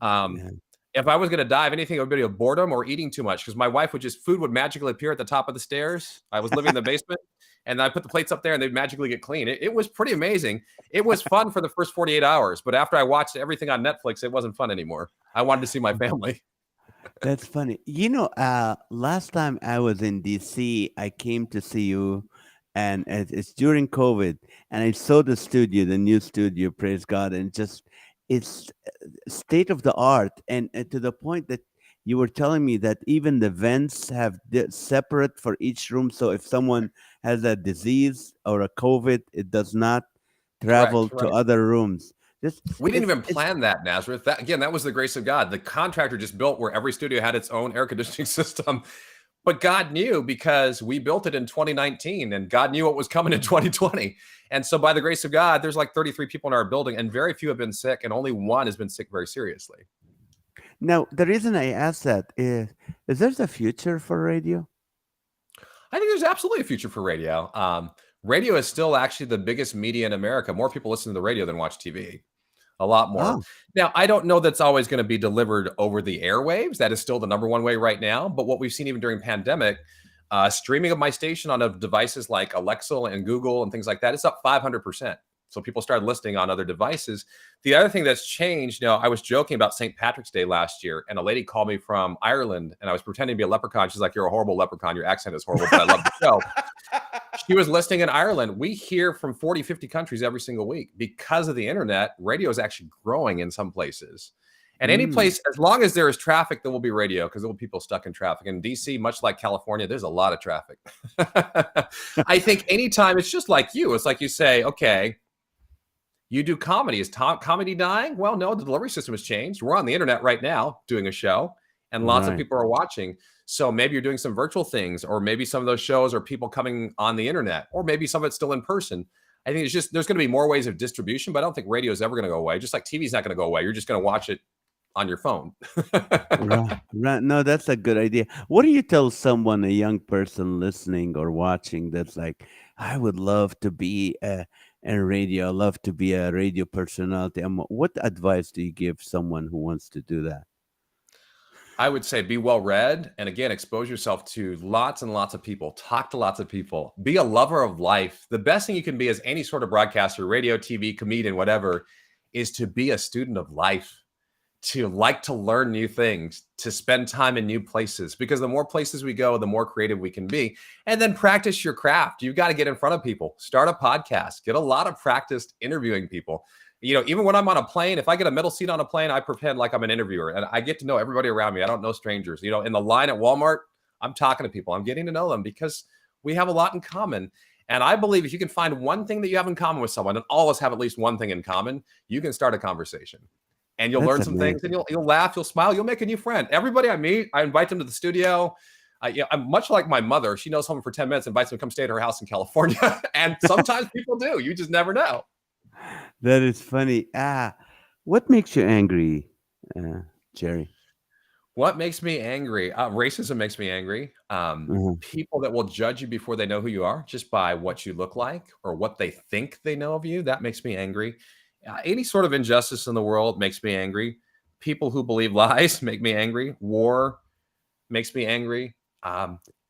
Yeah. If I was going to die of anything, it would be a boredom or eating too much because my wife food would magically appear at the top of the stairs. I was living in the basement and I put the plates up there and they'd magically get clean. It was pretty amazing. It was fun for the first 48 hours. But after I watched everything on Netflix, it wasn't fun anymore. I wanted to see my family. That's funny. Last time I was in DC, I came to see you, and it's during COVID, and I saw the new studio, praise God, and it's state of the art, and to the point that you were telling me that even the vents have separate for each room, so if someone has a disease or a COVID, it does not travel Correct, to right. other rooms. We didn't even plan that, Nazareth. That was the grace of God. The contractor just built where every studio had its own air conditioning system. But God knew because we built it in 2019 and God knew what was coming in 2020. And so by the grace of God, there's like 33 people in our building and very few have been sick and only one has been sick very seriously. Now, the reason I asked that is there a future for radio? I think there's absolutely a future for radio. Radio is still actually the biggest media in America. More people listen to the radio than watch TV. A lot more. Oh. Now, I don't know that's always going to be delivered over the airwaves. That is still the number one way right now. But what we've seen even during pandemic, streaming of my station on devices like Alexa and Google and things like that, it's up 500%. So people started listening on other devices. The other thing that's changed, I was joking about St. Patrick's Day last year, and a lady called me from Ireland, and I was pretending to be a leprechaun. She's like, you're a horrible leprechaun. Your accent is horrible, but I love the show. She was listening in Ireland. We hear from 40, 50 countries every single week. Because of the internet, radio is actually growing in some places. And any place, as long as there is traffic, there will be radio because there will be people stuck in traffic. In DC, much like California, there's a lot of traffic. I think anytime, it's just like you. It's like you say, okay, you do comedy. Is comedy dying? Well, no, the delivery system has changed. We're on the internet right now doing a show and lots of people are watching. So maybe you're doing some virtual things, or maybe some of those shows are people coming on the internet, or maybe some of it's still in person. I think there's going to be more ways of distribution, but I don't think radio is ever going to go away. Just like TV is not going to go away. You're just going to watch it on your phone. Right. No, that's a good idea. What do you tell someone, a young person listening or watching, that's like, I would love to be a radio, I love to be a radio personality? What advice do you give someone who wants to do that? I would say be well read. And again, expose yourself to lots and lots of people. Talk to lots of people. Be a lover of life. The best thing you can be as any sort of broadcaster, radio, TV, comedian, whatever, is to be a student of life, to like to learn new things, to spend time in new places. Because the more places we go, the more creative we can be. And then practice your craft. You've got to get in front of people. Start a podcast. Get a lot of practice interviewing people. Even when I'm on a plane, if I get a middle seat on a plane, I pretend like I'm an interviewer and I get to know everybody around me. I don't know strangers. In the line at Walmart, I'm talking to people. I'm getting to know them because we have a lot in common. And I believe if you can find one thing that you have in common with someone, and all of us have at least one thing in common, you can start a conversation. And you'll That's learn some things, and amazing. you'll laugh, you'll smile, you'll make a new friend. Everybody I meet, I invite them to the studio. I'm much like my mother. She knows someone for 10 minutes, invites them to come stay at her house in California. And sometimes people do. You just never know. That is funny. What makes you angry, uh, Jerry? What makes me angry? Racism makes me angry. Uh-huh. People that will judge you before they know who you are, just by what you look like or what they think they know of you. That makes me angry. Any sort of injustice in the world makes me angry. People who believe lies make me angry. War makes me angry.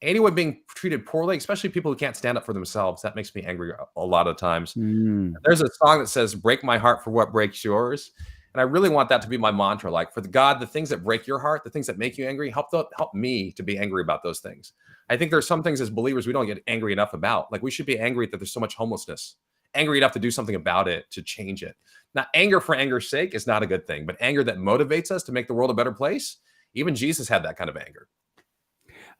Anyone being treated poorly, especially people who can't stand up for themselves, that makes me angry a lot of times. Mm. There's a song that says, "Break my heart for what breaks yours." And I really want that to be my mantra. Like, for God, the things that break your heart, the things that make you angry, help me to be angry about those things. I think there's some things as believers we don't get angry enough about. Like, we should be angry that there's so much homelessness, angry enough to do something about it, to change it. Now, anger for anger's sake is not a good thing, but anger that motivates us to make the world a better place, even Jesus had that kind of anger.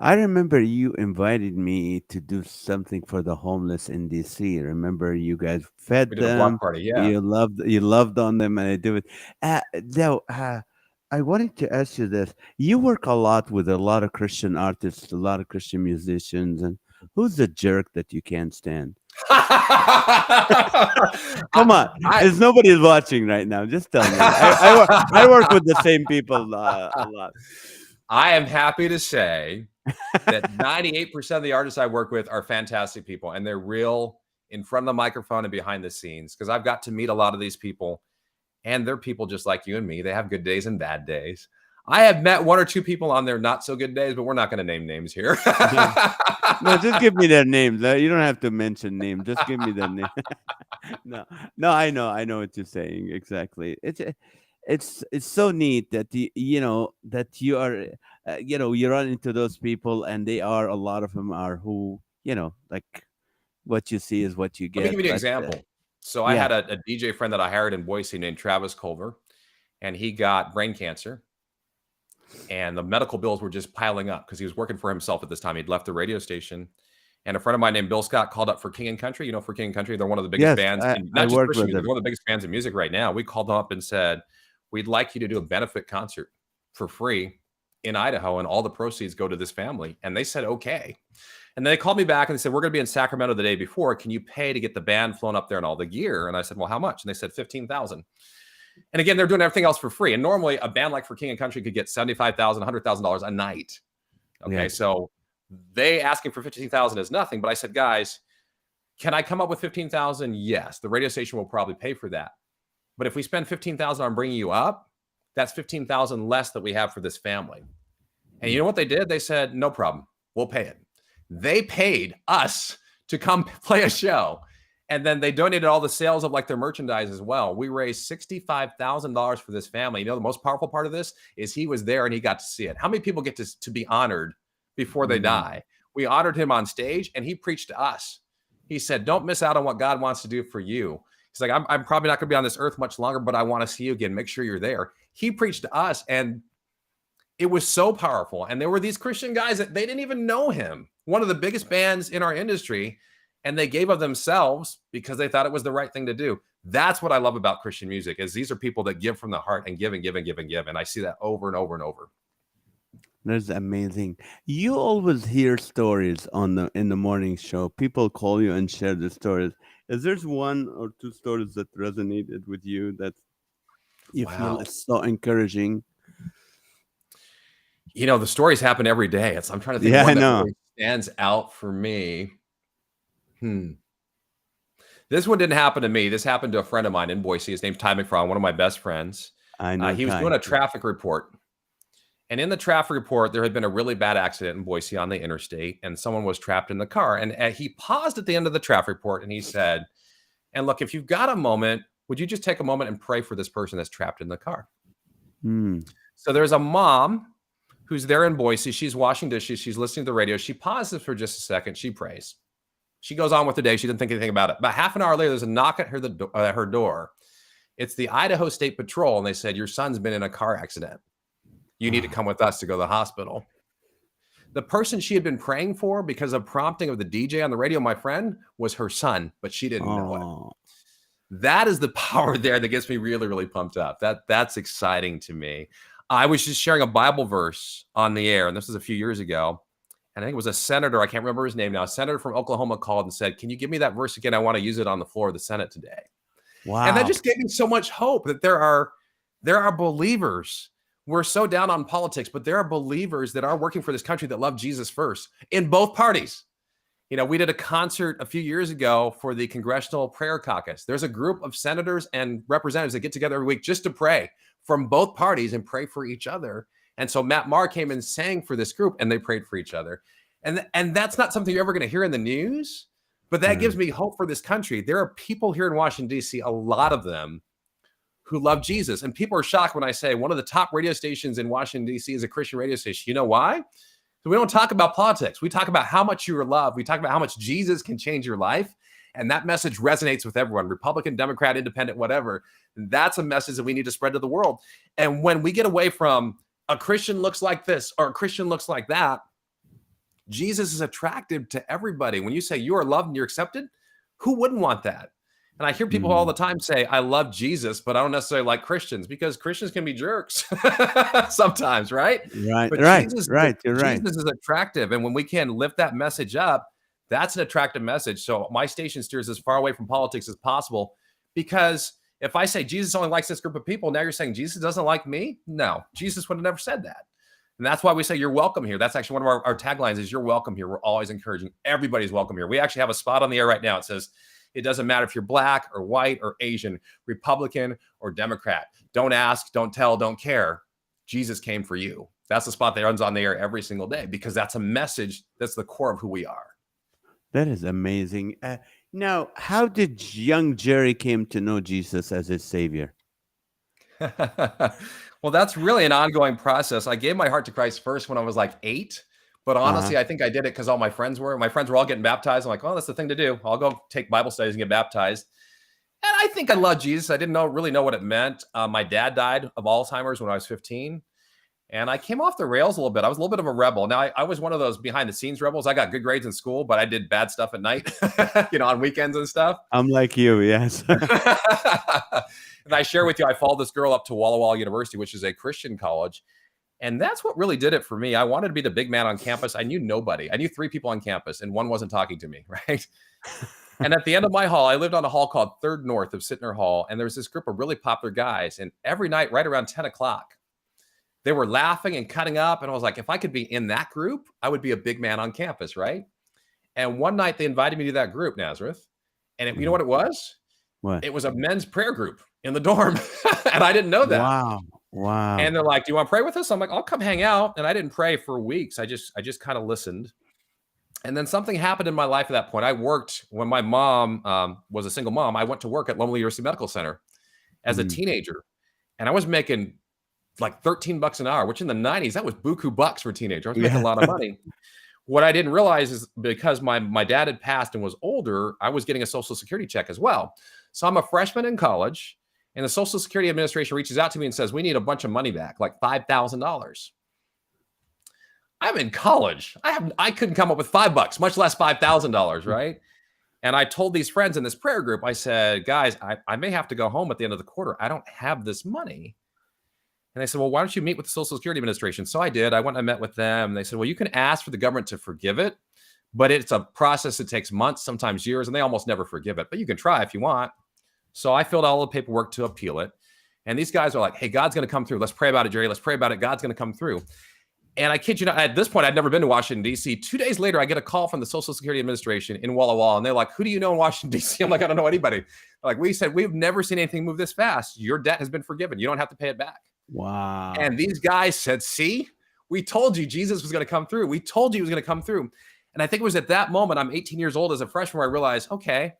I remember you invited me to do something for the homeless in DC. Remember, you guys We fed did a block them. party. Yeah. You loved on them, and I do it. Now, I wanted to ask you this. You work a lot with a lot of Christian artists, a lot of Christian musicians, and who's the jerk that you can't stand? Come on, I, there's nobody watching right now. Just tell me. I work with the same people a lot. I am happy to say that 98% of the artists I work with are fantastic people, and they're real in front of the microphone and behind the scenes, because I've got to meet a lot of these people, and they're people just like you and me. They have good days and bad days. I have met one or two people on their not so good days, but we're not going to name names here. Yeah. No, just give me their names. You don't have to mention name. Just give me their name. No, no, I know what you're saying exactly. It's so neat that that you are, you run into those people, and they are, a lot of them are, who, like, what you see is what you Let me get. give you an But example. So I yeah, had a DJ friend that I hired in Boise named Travis Culver, and he got brain cancer. And the medical bills were just piling up because he was working for himself at this time. He'd left the radio station. And a friend of mine named Bill Scott called up for King and Country. For King and Country, they're one of the biggest yes, bands, I and I not just work Christian with music, them. they're one of the biggest bands in music right now. We called them up and said, "We'd like you to do a benefit concert for free in Idaho, and all the proceeds go to this family." And they said, "Okay." And then they called me back and they said, "We're going to be in Sacramento the day before. Can you pay to get the band flown up there and all the gear?" And I said, "Well, how much?" And they said, 15,000. And again, they're doing everything else for free. And normally a band like For King and Country could get $75,000, $100,000 a night. Okay. Yeah. So they asking for 15,000 is nothing. But I said, "Guys, can I come up with 15,000? Yes. The radio station will probably pay for that. But if we spend 15,000 on bringing you up, that's 15,000 less that we have for this family." And you Mm. know what they did? They said, "No problem. We'll pay it." They paid us to come play a show. And then they donated all the sales of like their merchandise as well. We raised $65,000 for this family. The most powerful part of this is he was there and he got to see it. How many people get to be honored before they Mm. die? We honored him on stage, and he preached to us. He said, "Don't miss out on what God wants to do for you." He's like, I'm probably not going to be on this earth much longer, but I want to see you again. Make sure you're there." He preached to us, and it was so powerful. And there were these Christian guys that they didn't even know him, one of the biggest bands in our industry, and they gave of themselves because they thought it was the right thing to do. That's what I love about Christian music, is these are people that give from the heart and give and give and give and give. And I see that over and over and over. That's amazing. You always hear stories in the morning show. People call you and share the stories. Is there's one or two stories that resonated with you that you feel Wow. is so encouraging? The stories happen every day. I'm trying to think of Yeah, I one that know. really stands out for me. This one didn't happen to me. This happened to a friend of mine in Boise. His name's Ty McFarland, one of my best friends. I know He was doing Ty. a traffic report. And in the traffic report, there had been a really bad accident in Boise on the interstate, and someone was trapped in the car. And he paused at the end of the traffic report and he said, "And look, if you've got a moment, would you just take a moment and pray for this person that's trapped in the car?" Mm. So there's a mom who's there in Boise. She's washing dishes. She's listening to the radio. She pauses for just a second. She prays. She goes on with the day. She didn't think anything about it. About half an hour later, there's a knock at her door. It's the Idaho State Patrol. And they said, your son's been in a car accident. You need to come with us to go to the hospital. The person she had been praying for because of prompting of the DJ on the radio, my friend, was her son, but she didn't know it. That is the power there that gets me really, really pumped up. That's exciting to me. I was just sharing a Bible verse on the air, and this was a few years ago. And I think it was a senator, I can't remember his name now, a senator from Oklahoma called and said, can you give me that verse again? I want to use it on the floor of the Senate today. Wow. And that just gave me so much hope that there are believers. We're so down on politics, but there are believers that are working for this country that love Jesus first in both parties. You know, we did a concert a few years ago for the Congressional Prayer Caucus. There's a group of senators and representatives that get together every week just to pray from both parties and pray for each other. And so Matt Maher came and sang for this group and they prayed for each other. And that's not something you're ever going to hear in the news, but that gives me hope for this country. There are people here in Washington, D.C., a lot of them who love Jesus. And people are shocked when I say one of the top radio stations in Washington, D.C. is a Christian radio station. You know why? So we don't talk about politics. We talk about how much you are loved. We talk about how much Jesus can change your life. And that message resonates with everyone, Republican, Democrat, Independent, whatever. And that's a message that we need to spread to the world. And when we get away from a Christian looks like this or a Christian looks like that, Jesus is attractive to everybody. When you say you are loved and you're accepted, who wouldn't want that? And I hear people all the time say, I love Jesus, but I don't necessarily like Christians because Christians can be jerks sometimes, right? Right, but right, Jesus, right. You're right. Jesus is attractive. And when we can lift that message up, that's an attractive message. So my station steers as far away from politics as possible, because if I say Jesus only likes this group of people, now you're saying Jesus doesn't like me? No, Jesus would have never said that. And that's why we say you're welcome here. That's actually one of our taglines is you're welcome here. We're always encouraging everybody's welcome here. We actually have a spot on the air right now. It says, it doesn't matter if you're black or white or Asian, Republican or Democrat. Don't ask, don't tell, don't care. Jesus came for you. That's the spot that runs on the air every single day because that's a message that's the core of who we are. That is amazing. Now, how did young Jerry came to know Jesus as his savior? Well, that's really an ongoing process. I gave my heart to Christ first when I was like 8. But honestly, I think I did it because all my friends were all getting baptized. I'm like, oh, that's the thing to do. I'll go take Bible studies and get baptized. And I think I loved Jesus. I didn't really know what it meant. My dad died of Alzheimer's when I was 15. And I came off the rails a little bit. I was a little bit of a rebel. Now, I was one of those behind the scenes rebels. I got good grades in school, but I did bad stuff at night, on weekends and stuff. I'm like you, yes. And I share with you, I followed this girl up to Walla Walla University, which is a Christian college. And that's what really did it for me. I wanted to be the big man on campus. I knew nobody. I knew 3 people on campus, and one wasn't talking to me, right? And at the end of my hall, I lived on a hall called 3rd North of Sittner Hall, and there was this group of really popular guys. And every night, right around 10 o'clock, they were laughing and cutting up. And I was like, if I could be in that group, I would be a big man on campus, right? And one night, they invited me to that group, Nazareth. And you know what it was? What? It was a men's prayer group in the dorm. And I didn't know that. Wow. And they're like, do you want to pray with us? I'm like, I'll come hang out. And I didn't pray for weeks. I just kind of listened. And then something happened in my life at that point. I worked when my mom was a single mom. I went to work at Loma University Medical Center as a teenager. And I was making like $13 an hour, which in the 90s, that was buku bucks for a teenager. I was making a lot of money. What I didn't realize is because my dad had passed and was older, I was getting a Social Security check as well. So I'm a freshman in college. And the Social Security Administration reaches out to me and says, we need a bunch of money back, like $5,000. I'm in college. I couldn't come up with $5, much less $5,000, right? And I told these friends in this prayer group, I said, guys, I may have to go home at the end of the quarter. I don't have this money. And they said, well, why don't you meet with the Social Security Administration? So I did. I went and I met with them. And they said, well, you can ask for the government to forgive it, but it's a process that takes months, sometimes years, and they almost never forgive it. But you can try if you want. So I filled out all the paperwork to appeal it. And these guys are like, hey, God's going to come through. Let's pray about it, Jerry. Let's pray about it. God's going to come through. And I kid you not, at this point, I'd never been to Washington, D.C. 2 days later, I get a call from the Social Security Administration in Walla Walla. And they're like, who do you know in Washington, D.C.? I'm like, I don't know anybody. They're like, we said, we've never seen anything move this fast. Your debt has been forgiven. You don't have to pay it back. Wow. And these guys said, see, we told you Jesus was going to come through. We told you he was going to come through. And I think it was at that moment, I'm 18 years old as a freshman, where I realized, okay,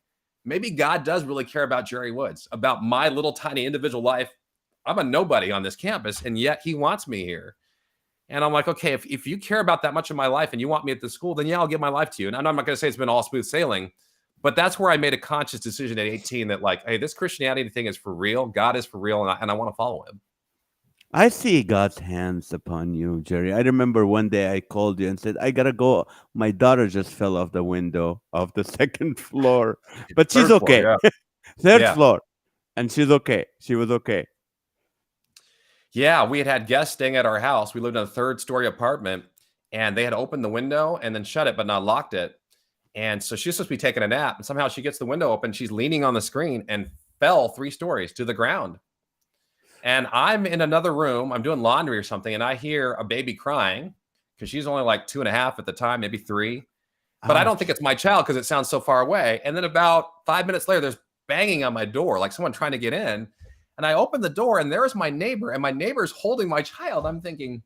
maybe God does really care about Jerry Woods, about my little tiny individual life. I'm a nobody on this campus, and yet he wants me here. And I'm like, okay, if you care about that much of my life and you want me at the school, then yeah, I'll give my life to you. And I'm not going to say it's been all smooth sailing, But that's where I made a conscious decision at 18 that like, hey, this Christianity thing is for real. God is for real, and I want to follow him. I see God's hands upon you, Jerry. I remember one day I called you and said, I gotta go. My daughter just fell off the window of the second floor, but she's Third floor, okay. yeah. Third Yeah. floor. And she's okay. She was okay. Yeah, we had guests staying at our house. We lived in a third-story apartment, and they had opened the window and then shut it, but not locked it. And so she's supposed to be taking a nap, and somehow she gets the window open. She's leaning on the screen and fell 3 stories to the ground. And I'm in another room. I'm doing laundry or something, and I hear a baby crying because she's only like 2.5 at the time, maybe 3. But I don't think Ouch. it's my child because it sounds so far away. And then about 5 minutes later, there's banging on my door, like someone trying to get in. And I open the door, and there's my neighbor, and my neighbor's holding my child. I'm thinking,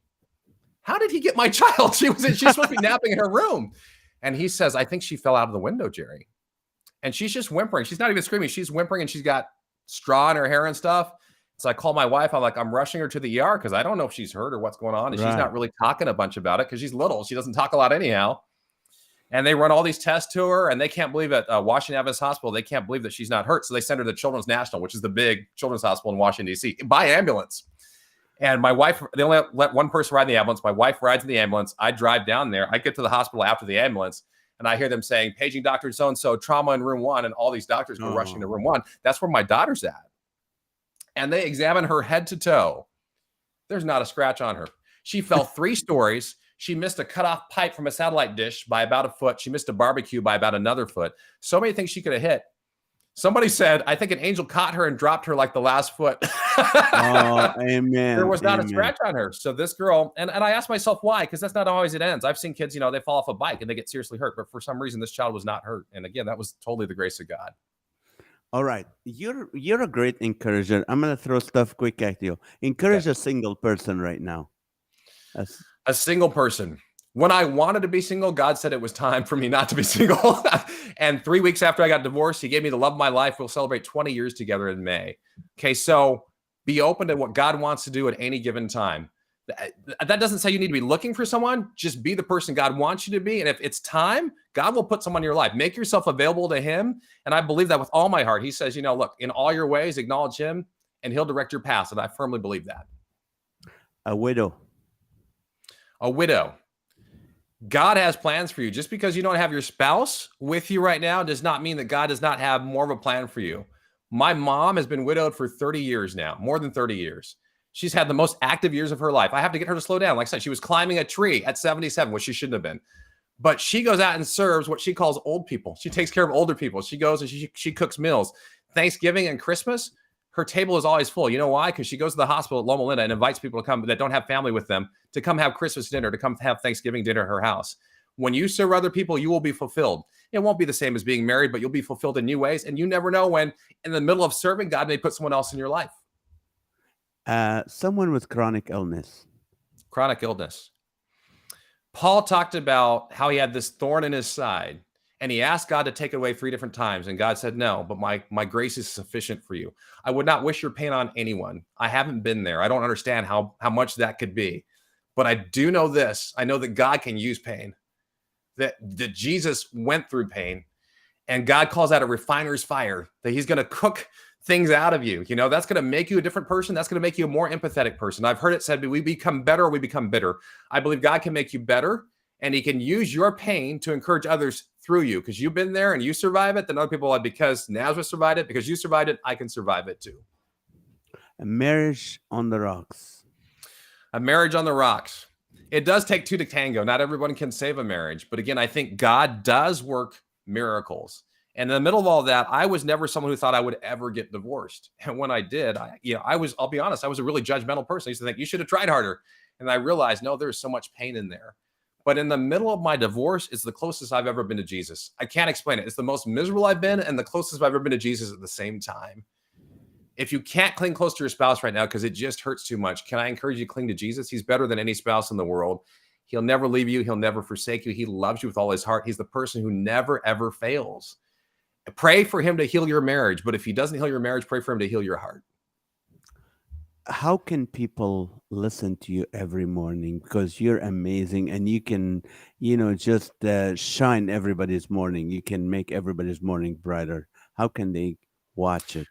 how did he get my child? She's supposed to be napping in her room. And he says, I think she fell out of the window, Jerry. And she's just whimpering. She's not even screaming. She's whimpering, and she's got straw in her hair and stuff. So I call my wife. I'm like, I'm rushing her to the ER because I don't know if she's hurt or what's going on. And she's Right. not really talking a bunch about it because she's little. She doesn't talk a lot anyhow. And they run all these tests to her, and they can't believe at Washington Adventist Hospital, they can't believe that she's not hurt. So they send her to Children's National, which is the big children's hospital in Washington, D.C., by ambulance. And my wife, they only let one person ride in the ambulance. My wife rides in the ambulance. I drive down there. I get to the hospital after the ambulance, and I hear them saying, paging Dr. So-and-so, trauma in room 1, and all these doctors go rushing to room 1. That's where my daughter's at. And they examine her head to toe. There's not a scratch on her. She fell 3 stories. She missed a cutoff pipe from a satellite dish by about a foot. She missed a barbecue by about another foot. So many things she could have hit. Somebody said, I think an angel caught her and dropped her like the last foot. Oh, amen. There was not a Amen. scratch on her. So this girl, and I asked myself why, because that's not always it ends. I've seen kids, they fall off a bike and they get seriously hurt. But for some reason, this child was not hurt. And again, that was totally the grace of God. All right. You're a great encourager. I'm gonna throw stuff quick at you. Encourage a single person right now. That's- A single person. When I wanted to be single, God said it was time for me not to be single. And 3 weeks after I got divorced, he gave me the love of my life. We'll celebrate 20 years together in May. Okay, so be open to what God wants to do at any given time. That doesn't say you need to be looking for someone. Just be the person God wants you to be. And if it's time, God will put someone in your life. Make yourself available to him. And I believe that with all my heart. He says, look, in all your ways, acknowledge him, and he'll direct your paths. And I firmly believe that. a widow. A widow. God has plans for you. Just because you don't have your spouse with you right now does not mean that God does not have more of a plan for you. My mom has been widowed for 30 years now, more than 30 years. She's had the most active years of her life. I have to get her to slow down. Like I said, she was climbing a tree at 77, which she shouldn't have been. But she goes out and serves what she calls old people. She takes care of older people. She goes and she cooks meals. Thanksgiving and Christmas, her table is always full. You know why? Because she goes to the hospital at Loma Linda and invites people to come that don't have family with them to come have Christmas dinner, to come have Thanksgiving dinner at her house. When you serve other people, you will be fulfilled. It won't be the same as being married, but you'll be fulfilled in new ways. And you never know when, in the middle of serving, God may put someone else in your life. Someone with chronic illness. Chronic illness. Paul talked about how he had this thorn in his side, and he asked God to take it away 3 different times. And God said, no, but my grace is sufficient for you. I would not wish your pain on anyone. I haven't been there. I don't understand how much that could be. But I do know this. I know that God can use pain, that Jesus went through pain, and God calls that a refiner's fire, that he's going to cook things out of you. That's going to make you a different person. That's going to make you a more empathetic person. I've heard it said, we become better or we become bitter. I believe God can make you better, and he can use your pain to encourage others through you, because you've been there and you survive it. Then other people are like, because Nazareth survived it, because you survived it, I can survive it too. A marriage on the rocks. A marriage on the rocks. It does take 2 to tango. Not everyone can save a marriage. But again, I think God does work miracles. And in the middle of all that, I was never someone who thought I would ever get divorced. And when I did, I'll be honest, I was a really judgmental person. I used to think you should have tried harder. And I realized, no, there's so much pain in there. But in the middle of my divorce, it's the closest I've ever been to Jesus. I can't explain it. It's the most miserable I've been and the closest I've ever been to Jesus at the same time. If you can't cling close to your spouse right now because it just hurts too much, can I encourage you to cling to Jesus? He's better than any spouse in the world. He'll never leave you. He'll never forsake you. He loves you with all his heart. He's the person who never, ever fails. Pray for him to heal your marriage. But if he doesn't heal your marriage, pray for him to heal your heart. how can people listen to you every morning? Because you're amazing and you can, just shine everybody's morning. You can make everybody's morning brighter. How can they watch it?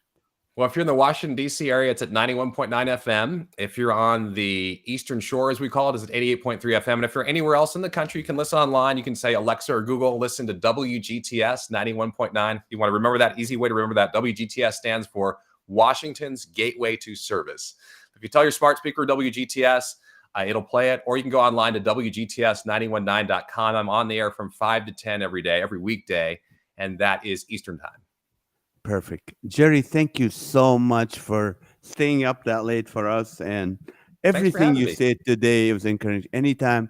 Well, if you're in the Washington, D.C. area, it's at 91.9 FM. If you're on the Eastern Shore, as we call it, it's at 88.3 FM. And if you're anywhere else in the country, you can listen online. You can say, Alexa or Google, listen to WGTS 91.9. You want to remember that, easy way to remember that. WGTS stands for Washington's Gateway to Service. If you tell your smart speaker WGTS, it'll play it. Or you can go online to WGTS919.com. I'm on the air from 5 to 10 every day, every weekday. And that is Eastern time. Perfect. Jerry, thank you so much for staying up that late for us. And Thanks for everything having you me. said today was encouraging. Anytime,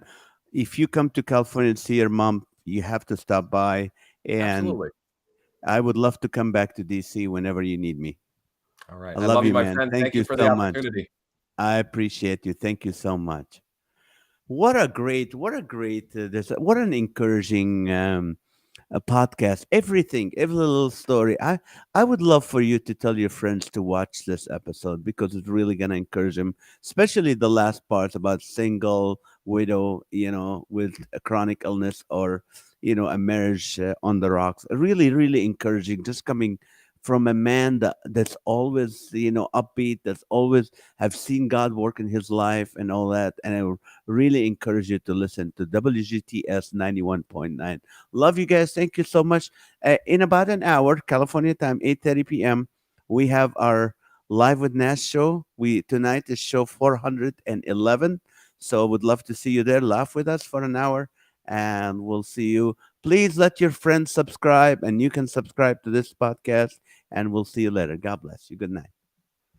if you come to California and see your mom, you have to stop by. And Absolutely. I would love to come back to DC whenever you need me. All right. I I love love you, you, my man. friend. Thank Thank you you for the so much. opportunity. I appreciate you. Thank you so much. What an encouraging a podcast. Every little story. I would love for you to tell your friends to watch this episode because it's really gonna encourage them, especially the last part about single widow, with a chronic illness or a marriage on the rocks. Really, really encouraging. Just coming from a man that's always upbeat, that's always have seen God work in his life and all that. And I really encourage you to listen to WGTS 91.9. Love you guys. Thank you so much. In about an hour, California time, 8:30 p.m., we have our Live with Nash show. Tonight is show 411. So would love to see you there. Laugh with us for an hour, and we'll see you. Please let your friends subscribe, and you can subscribe to this podcast, and we'll see you later. God bless you. Good night.